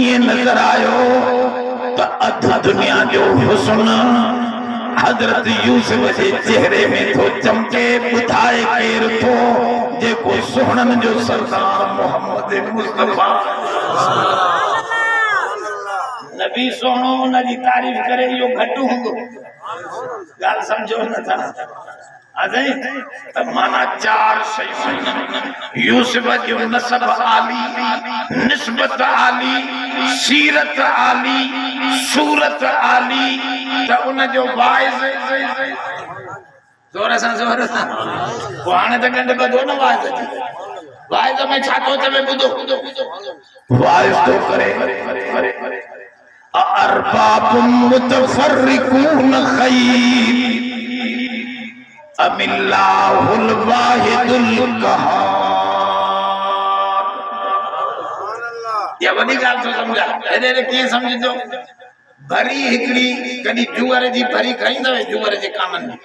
ये नजर आयो त अध दुनिया जो हुस्न हजरत यूसुफ जे चेहरे में थो चमके। बुधाए केर थो जेको सोहणन जो सरदार मोहम्मद मुस्तफा नबी सोहणो उन जी तारीफ करे यो घट हूंदो। गाल समझो न था अदे माना चार शयूं यूसुफ जो नसब आली, निस्बत आली, सीरत आली, सूरत आली त उन जो वाइज जोर सां वो हाणे त गंढ बदो न वाइज जी वाइज में छा तो तवे बुधो वाइज तो करे अरबाबुम मुतफर्रिकून खैर अमिल्लाहुल वाहिदुल कहार। ये वडी गाल तो समझा एने के समझो भरी हिकड़ी कदी जुअर जी भरी खाई दवे जुअर जे कामन में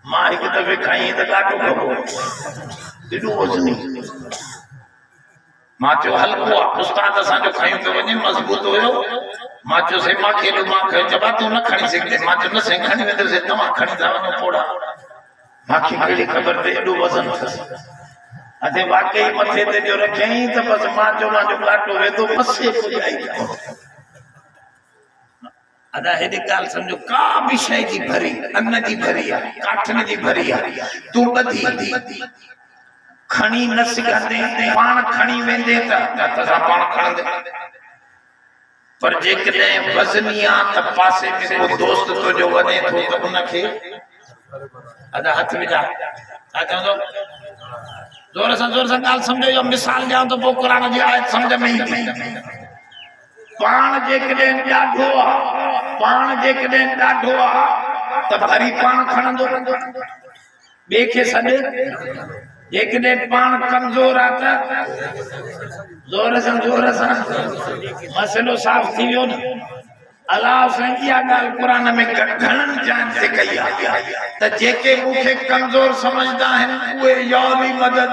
मां एक दफे खाई त काटो खबो दिडो वजनी मां चो हल्को उस्ताद असा जो खाई तो वने मजबूत होयो। मां चो से मां खेलो मां कहे जबा तू न खणी सके मां चो न से खणी वेंदो से तमा खणी जा वनो पोड़ा मां की केड़ी खबर ते एडो वजन थस अते वाकई मथे ते जो रखई त बस मां जो काटो वेंदो मसे कोई आई अदा हेडी गाल समझो का भी शय जी भरी अन्न जी भरी है काठन जी भरी है तू बधी खणी न सिखंदे पान खणी वेंदे त तसा पान खणंदे पर जे कदे वजनिया त पासे में को दोस्त तो जो वने तो त उनखे अदा हाथ में जा आ चंदो जोर से गाल समझो यो मिसाल जा तो कुरान जी आयत समझ में ही पान जे कदे डाढो पान जे कदे डाढो त भरी पान खणंदो बे के सदे जेकॾहिं पान कमज़ोर आहे त जोर सां मसइलो साफ़ थी वियो न। अलाह साईं इहा ॻाल्हि क़ुरान में घणनि जान ते कई आहे त जेके मूंखे कमज़ोर समझदा आहिनि उहे यौली मदद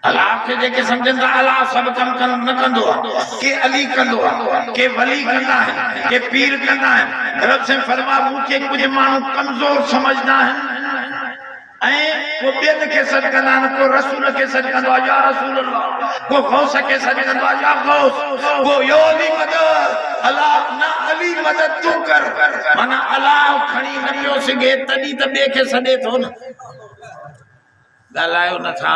अलाह के जेके समझनि था अलाह सभु कम न कंदो आहे के अली कंदो आहे के वली कंदा आहिनि के पीर कंदा आहिनि। रब से फरमा मूंखे कुझु माण्हू कमज़ोर समझदा आहिनि को बेद के सद कंदा को रसूल के सद कंदा या रसूल अल्लाह को गौस के सद कंदा या गौस को योली मदद अल्लाह ना अली मदद तू कर माना अल्लाह खणी न पियो सके तडी त बे के सदे थो न। गालायो न था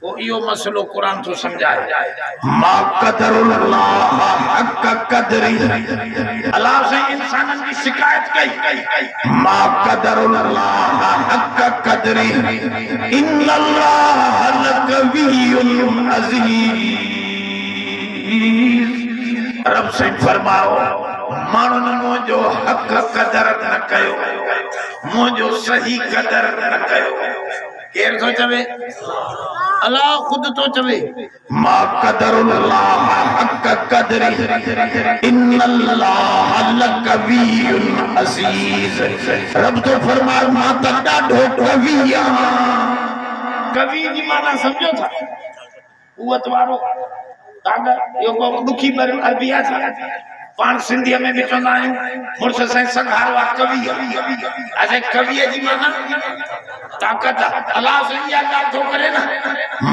वो यो मसलो कुरान तो समझाए मा कदरुल्लाह हक कदरी अल्लाह से इंसानन की शिकायत कई मा कदरुल्लाह हक कदरी इन्नल्लाह लकवियुल अजीज रब से फरमाओ मानन मुझो हक कदर न कयो मुझो सही कदर न कयो केर तो चवे अल्लाह खुद तो चवे मा कदरुल्लाह हक कदरी इन्नल्लाह लकवियुल अजीज रब तो फरमाए मा तड़ा ढोकविया कवि जी माना समझो था कुवत वारो तागा यो को दुखी पर अरबिया था पान सिंधिया में भी चंदा है मुर्स से संघारवा कवि असे कवि जी माना ताकत अल्लाह से या काम तो करे ना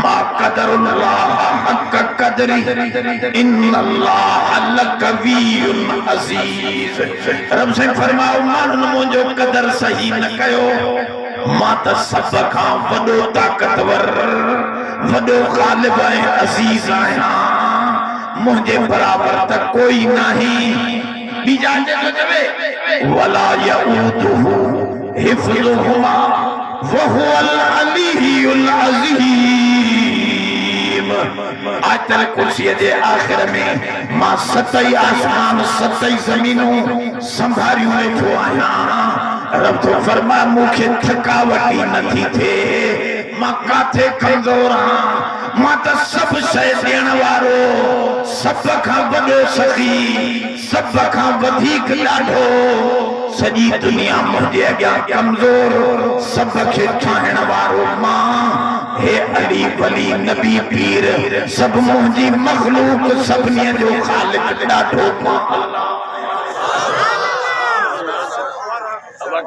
मा कदरुल्लाह हक कदरी इन्नल्लाह लकवियुल अजीज रब से फरमाओ मान मुझो कदर सही न कयो मां त सब खां वडो ताकतवर वडो गालिब है अजीज आया मुझे बराबर तक कोई नहीं बीजा जे तो जवे वला यऊदुहु हिफ्जुहुमा व हुवल अलीयुल अज़ीम आयतल कुर्सी जे आखिर में मां सतई आसमान सतई जमीनों संभारियो वेठो आया रब तो फरमा मुखे थकावट नथी थे मां काथे कमजोर हां मां त सब शय देण वारो सब खां वडो सखी सब खां वधीक ॾाढो सॼी दुनिया मुंहिंजे अॻियां कमजोर सब खे ठाहिण वारो मां हे अली वली नबी पीर सब मुंहिंजी मखलूक सभिनी जो ख़ालिक ॾाढो मां अल्लाह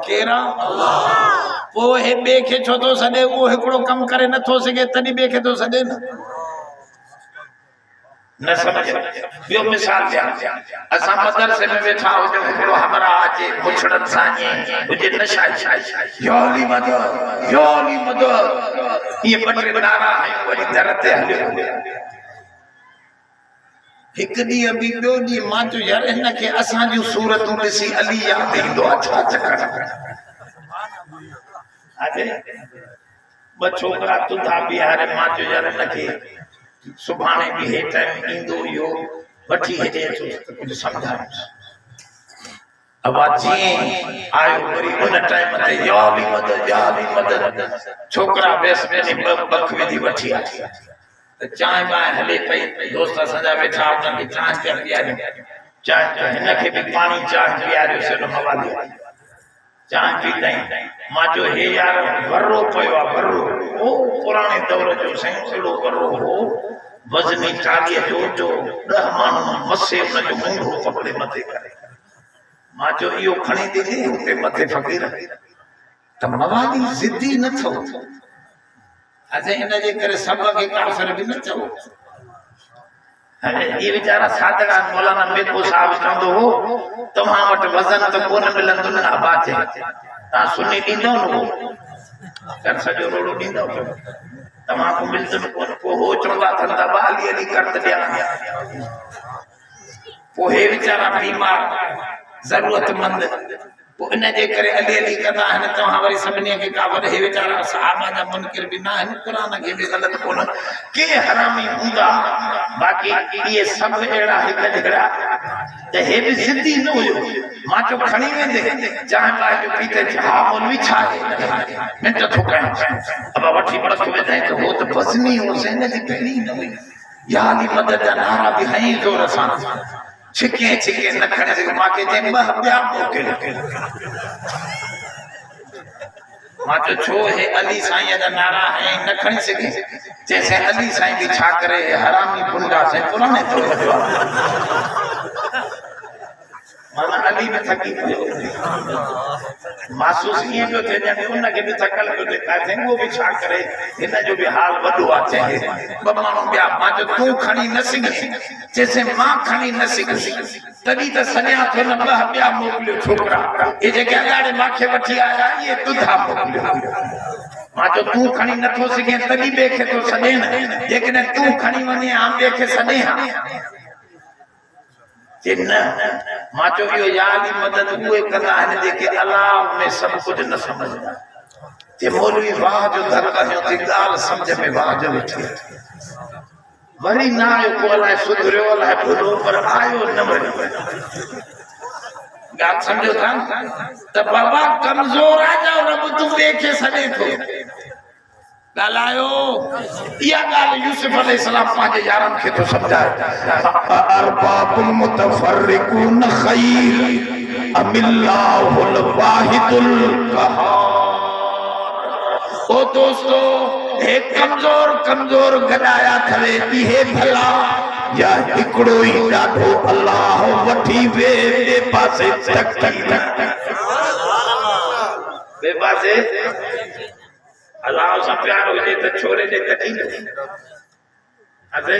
केरा वो हे बे के छो तो सदे वो एकड़ो कम करे न थो सके तनी बे के तो सदे न समझ यो मिसाल दे असा मदरसे में बैठा हो जो एकड़ो हमरा आजे पुछड़न साए मुझे नशा योली मदद ये बटरे बनारा है वरी दरते हले एक दी अभी दो दी मां तो यार इन के असा जो सूरतूं ॾिसी अली याद ईंदो अच्छा चक्कर आजे ब छोकरा तुधा बिहारे मां जो यार इन के सुभाणे भी हे टाइम इंदो यो वठी हेडे तो कुछ समझा अब जी आयो वरी उन टाइम ते याली मदद छोकरा बेस में बख विधि वठी आ तो चाय बाय हले पई दोस्त सजा बैठा उन की चाय पियारे चाय इन के भी पानी चाय पियारे से हवाले चाय पी दई मां जो हे यार वर्रो पयो वर्रो ओ पुराने दौर जो सैंकड़ो वर्रो हो वजनी टालिए जो 10 मानू मसे उन जो मुंडो पकड़े मथे करे मां जो यो खणी दीदी उते मथे फकीर त मवादी जिद्दी न थो अजे इन जे करे सब के काफिर भी न चो अरे ये बेचारा सादगा मौलाना मेको साहब चंदो हो तमा वट वजन तो कोन मिलंदो न बात है ता सुनी दींदो न कर सजो रोडो दींदो तमा को मिलतो कोन को हो चंदा थंदा बाली अली करत दिया को हे बेचारा बीमार जरूरतमंद वो इन जे करे अली अली करदा है तो हमारी सबने के काफिर हे बेचारा सहाबा दा मुनकिर भी ना है कुरान के भी गलत कोन के हरामी हुंदा बाकी ये सब एड़ा है गजड़ा ते हे भी सिद्धी न होयो मां जो खणी वेंदे चाहे पाए जो पीते हा मौलवी छा है मैं तो ठोका अब वठी बड़क वेंदे तो हो तो बसनी हुसैन जी पहली न हुई या अली मदद नारा भी हई जोर सा छिके न खणे से मां के जे ॿिया मोके मां तो छो है अली साईं दा नारा है न खणी सके जैसे अली साईं भी छा करे हरामी बुंडा से पुराने तो माना अली में थकी महसूस ये जो थे जने उन के भी थकल को देखा थे वो भी छा करे इन जो भी हाल बडो आ चाहे बमानो बिया मां जो तू खणी न सके जैसे मां खणी न सके तभी तो सन्या थे न बिया मोकलियो छोकरा ये जे के अगाड़े माखे वठी आया ये तुधा मोकलियो मां जो तू खणी नथो सघे तॾहिं ॿिए खे तो सॾे न जेकॾहिं तू खणी वञे आम ॿिए खे सॾे हा जे न मां चयो इहो याली मदद उहे कंदा आहिनि जेके अलाह में सभु कुझु न सम्झंदा जे मौलवी वाह जो दर कयो थी ॻाल्हि सम्झ में वाह जो वेठी वरी न आयो को अलाए सुधरियो अलाए भुलो पर आयो न वरी ॻाल्हि सम्झो था त बाबा कमज़ोर आहे जो रब तूं ॿिए खे सॾे थो ॻाल्हायो इहा ॻाल्हि यूसुफ अलैहिस्सलाम पंहिंजे यारनि खे थो सम्झाए अरबाबुल मुतफर्रिकून खैर अमिल्लाहुल वाहिदुल क़हार ओ दोस्तो एक कमजोर गॾाया थवे इहे भला या हिकिड़ो ई ॾाढो अल्लाह वठी वे ॿिए पासे ॿिए पासे अल्लाह सां प्यार हुजे त छोरे जे तकलीफ़ असे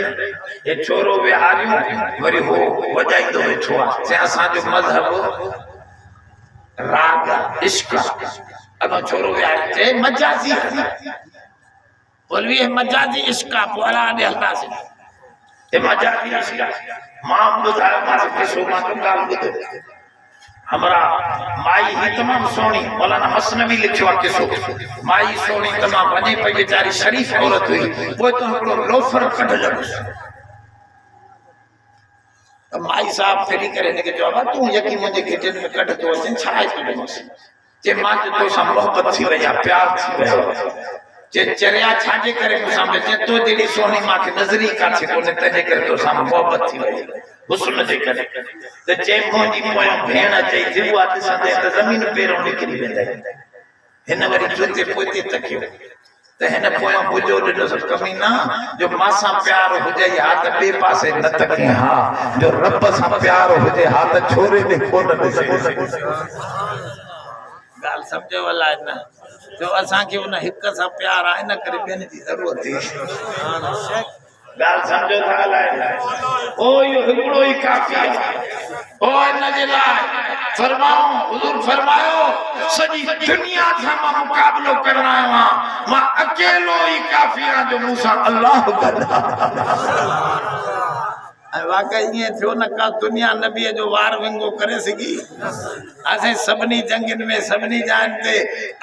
ये छोरो विहारियो वरी हो वजाईंदो वेठो आहे से असांजो मज़हब राग इश्क अगो छोरो विहारियो चए मजाजी बोलवी मजाजी इश्क पोइ अलाह ॾे हलंदासीं ये मजाजी इश्क मां ॿुधायो मां किसो मां तो ॻाल्हि ॿुधो हमारा माई ही तमाम सोनी मौलाना मसनवी लिखियो आहे किसो माई सोनी तमाम वने पई बेचारी शरीफ औरत हुई वो तो हिकिड़ो लोफर कढ लॻुस त माई साहब फेरी करे हिनखे चयो आहे तूं यकी मुंहिंजे खिचन में कढ थो अचे छा आहे तुंहिंजो जे मां तो सां मोहबत थी वई आहे प्यार थी वियो जे चरिया छाजे करे मूंसां जे तो जहिड़ी सोनी मूंखे नज़री काथे कोन्हे तंहिंजे करे तो सां मोहबत थी वई हुस्न जे करे त जे मुंहिंजी पोयां भेण अचे थी उहा ॾिसंदे त ज़मीन पेरों निकिरी वेंदा हिन वरी जोते पोते तकियो त हिन पोयां बुझो ॾिठोसि कमी न जो मां सां प्यार हुजे हा त ॿिए पासे न तके हा जो रब सां प्यार हुजे हा त छोरे ॾे कोन ॾिसे ॻाल्हि सम्झो अलाए न जो असांखे उन हिक सां प्यार आहे न करे ॿियनि जी ज़रूरत थी ॻाल्हि सम्झो था अलाए ओ इहो हिकिड़ो ई काफ़ी आहे ओ इन जे लाइ फरमाओ हुजूर फरमायो सॼी दुनिया सां मां मुक़ाबिलो करण आयो आहियां मां अकेलो ई काफ़ी आहियां जो मूंसां अल्लाह गॾु वाकई ये थियो न का दुनिया नबी जो वार विंगो करे सकी असे सबनी जंगन में सबनी जानते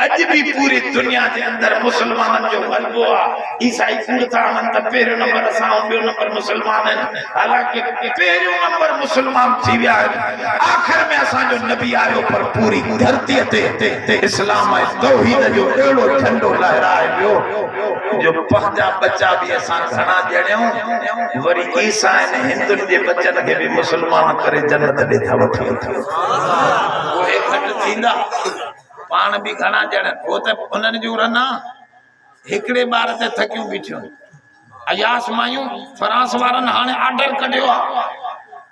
अज भी पूरी दुनिया के अंदर मुसलमानन जो गलबो आ ईसाई कुड़ता मन त पहिरियों नंबर असा ॿियो नंबर मुसलमान हालांकि पहिरियों नंबर मुसलमान थी विया आखिर में असा जो नबी आयो पर पूरी धरती ते इस्लाम है तौहीद जो एड़ो झंडो लहराए वियो जो पंहिंजा बच्चा भी असा घणा ॼणियो वरी ईसा ने हिंदुन जे बच्चन के भी मुसलमान करे जन्नत दे था वठी वो एक घट थींदा पाण भी घणा ॼण वो त उन्हनि जो रना हिकड़े बार ते थकियूं बीठियूं अयास मायूं फ्रांस वारन हाने ऑर्डर कढियो आ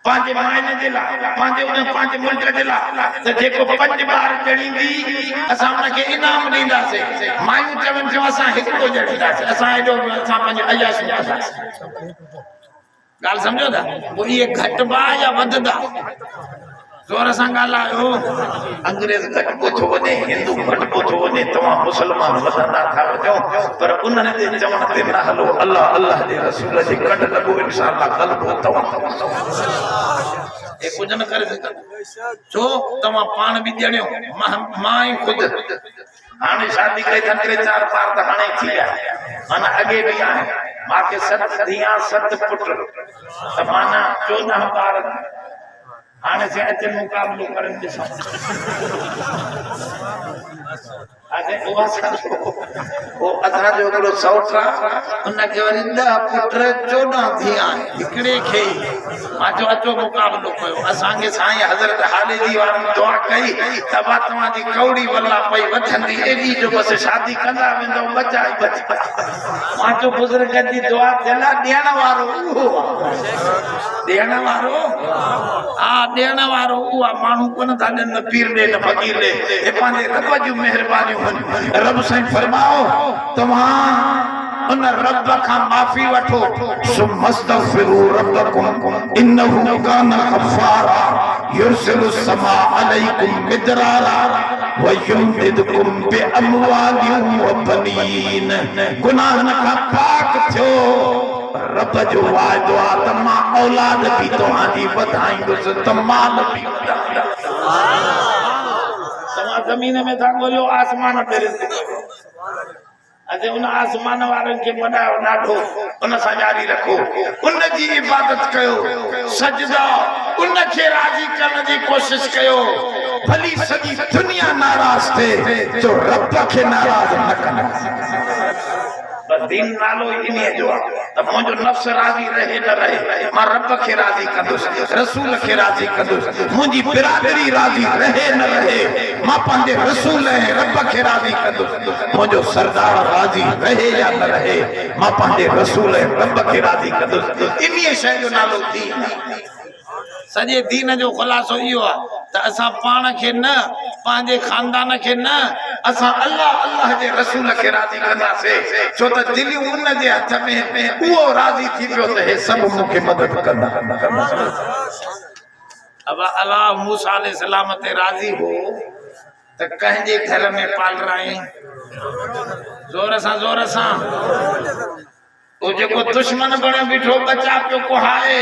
पांजे मायने जे ला पांजे मुल्क जे ला त जेको 5 बार ॼणींदी असां उनखे इनाम ॾींदासीं मायूं चवन जो असां हिकड़ो ॼणींदासीं असां एॾो असां पंहिंजे अयास कंदासीं ॻाल्हि सम्झो था वो ये घटबा या वधदा जोर सां ॻाल्हायो अंग्रेज घटबो थो वञे हिंदू घटबो थो वञे तव्हां मुसलमान वधंदा था वञो पर उन्हनि जे चवण ते न हलो अल्लाह अल्लाह जे रसूल जे कढ लॻो इंशाअल्लाह ग़लबो तव्हां ए कुझ न करे सघंदा छो तव्हां पाण बि ॼणियो मां ई ख़ुदि हाणे शादी करे 4 बार त हाणे थी विया माना अॻे बि आहे मांखे 7 धीअ 7 पुट त माना 14 बार हाणे से अचे मुक़ाबिलो करन ॾिसो अरे वो असां जो हिकिड़ो सौटा उनखे वरी 10 पुट 14 धीअ हिकिड़े खे मां जो अचो मुक़ाबिलो कयो असांखे साईं हज़रत हाले जी वारनि दुआ कई त तव्हांजी कौड़ी वल्ला पई वधंदी एॾी जो बसि शादी कंदा वेंदो बचा ई बचा मां जो बुज़ुर्ग जी दुआ थियल ॾियण वारो हा ॾियण वारो उहा माण्हू कोन था ॾियनि न पीर ॾे न फ़कीर ॾे हे पंहिंजे रब जूं महिरबानियूं रब साईं फरमाओ तव्हां उन रब का माफी वठो सुमस्तगफिरु रब्बकुम इन्नहु कान गफ्फारा युरसिलु समा अलैकुम मिदरारा वयुमदिदकुम बिअमवालिन व बनीन। गुनाहन का पाक थियो रब जो वादो आ त मां औलाद भी तव्हांजी वधाईंदुस त माल भी वधाईंदुस। तव्हां ज़मीन में था ॻोल्हियो आसमान ते रिज़्क़ अॼु उन आसमान वारनि खे वॾायो ॾाढो उन सां जारी रखो उन जी इबादत कयो सजदा उन खे राज़ी करण जी कोशिश कयो भली सॼी दुनिया नाराज़ थिए जो रब खे नाराज़ न कंदा। दीन नालो इन्हीअ जो त मुंहिंजो नफ़्स राज़ी रहे न रहे मां रब खे राज़ी कंदुसि रसूल खे राज़ी कंदुसि मुंहिंजी बिरादरी राज़ी रहे न रहे मां पंहिंजे रसूल ऐं रब खे राज़ी कंदुसि मुंहिंजो सरदार राज़ी रहे या न रहे मां पंहिंजे रसूल ऐं रब खे राज़ी कंदुसि इन्हीअ शइ जो नालो दीन। सॼे दीन जो ख़ुलासो इहो आहे त असां पाण खे न पंहिंजे खानदान खे न असां अल्लाह अल्लाह जे रसूल खे राज़ी कंदासीं छो त दिलियूं उन जे हथ में उहो राज़ी थी पियो त हे सभु मूंखे मदद कंदा। अब अल्लाह मूसा अलैहिस्सलाम ते राज़ी हो त कंहिंजे घर में पाल रही ज़ोर सां वो जेको दुश्मन बने बिठो बचा पियो कुहाए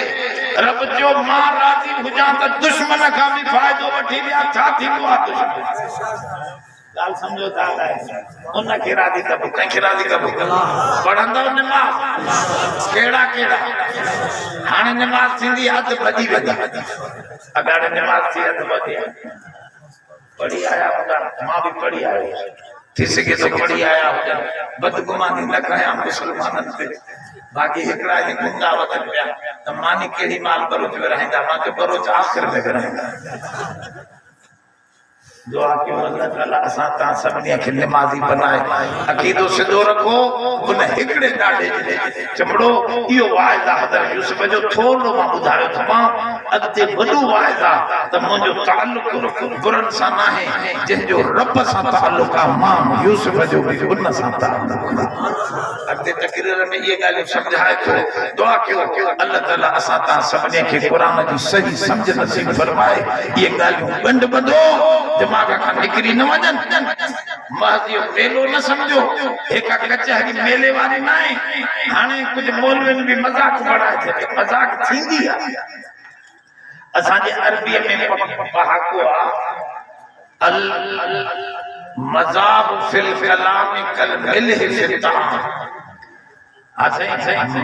रब जो मां राज़ी हुजा त दुश्मन का भी फायदो वठी लिया छा थींदो आहे दुश्मन गाल समझो था उन खे राज़ी कबो कंहिंखे राज़ी कबो पढ़ंदो नमाज़ केड़ा केड़ा हाणे नमाज़ थींदी अध भॼी वधी अगाड़े नमाज़ थी अध भॼी पढ़ी आया हूंदा मां भी पढ़ी आयो थी सके तो पढ़ी आया हुजनि बदगुमानी न कया मुसलमाननि ते बाक़ी हिकिड़ा ही गुंगा वधनि पिया त मानी कहिड़ी माल बरोच में रहंदा मां चयो बरोच आख़िर में रहंदा। दुआ कयो अल्लाह ताला असां तव्हां सभिनी खे नमाज़ी बनाए अक़ीदो सिधो रखो उन हिकिड़े ॾाढे चमड़ो इहो वाइदा हज़रत यूसुफ जो थोरो मां ॿुधायो तमाम अॻिते वॾो वाइदा त मुंहिंजो ताल्लुक बुरनि सां न आहे जंहिंजो रब सां ताल्लुक आहे मां यूसुफ जो बि उन सां ताल्लुक अॻिते तक़रीर में इहे ॻाल्हियूं सम्झाए थो दुआ कयो अल्लाह ताला असां तव्हां सभिनी खे क़ुर जी सही सम्झ नसीब फरमाए इहे ॻाल्हियूं ॻंढ ॿधो दिमाग खां निकिरी न वञनि महज़ इहो मेलो न सम्झो हिक कचहरी मेले वारी न आहे हाणे कुझु मौलवियुनि बि मज़ाक बढ़ाए छॾियो मज़ाक थींदी आहे असांजे अरबीअ में पहाको आहे अल मज़ाक फिल कलाम कल मिलह फिल ताम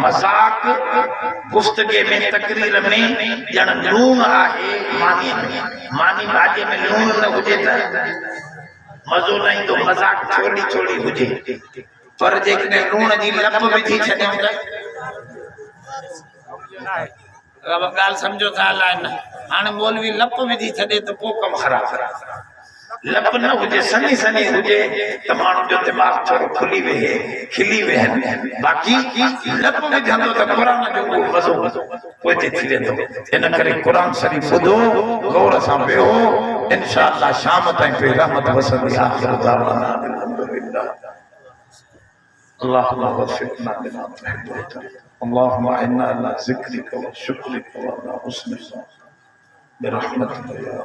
मज़ाक गुफ्तगी में तकरीर में ॼण लूण आहे मानी भाॼी में लूण न हुजे त मज़ो न ईंदो मज़ाक छोड़ी छोड़ी हुजे पर जेकॾहिं लूण जी लप विझी छॾियूं त ॻाल्हि सम्झो था अलाए न हाणे मौलवी लप विझी छॾे त पोइ कमु ख़राब लप न हुजे सनी सनी हुजे त माण्हू जो दिमाग़ थोरो खुली वेहे खिली वेहनि बाक़ी लप विझंदो त क़ुर जो मज़ो पोइ थी वेंदो इन करे क़ुर शरीफ़ ॿुधो गौर सां वेहो इंशाअल्लाह शाम ताईं पे रहमत वसंदी आखिर दावाना अल्हम्दुलिल्लाह अल्लाहुम्मा वफ़िक़ना लिमा तुहिब्बु व तुर्ज़ी अल्लाहुम्मा इन्ना अला ज़िक्रिका व शुक्रिका व अला हुस्नि बिरहमतिका या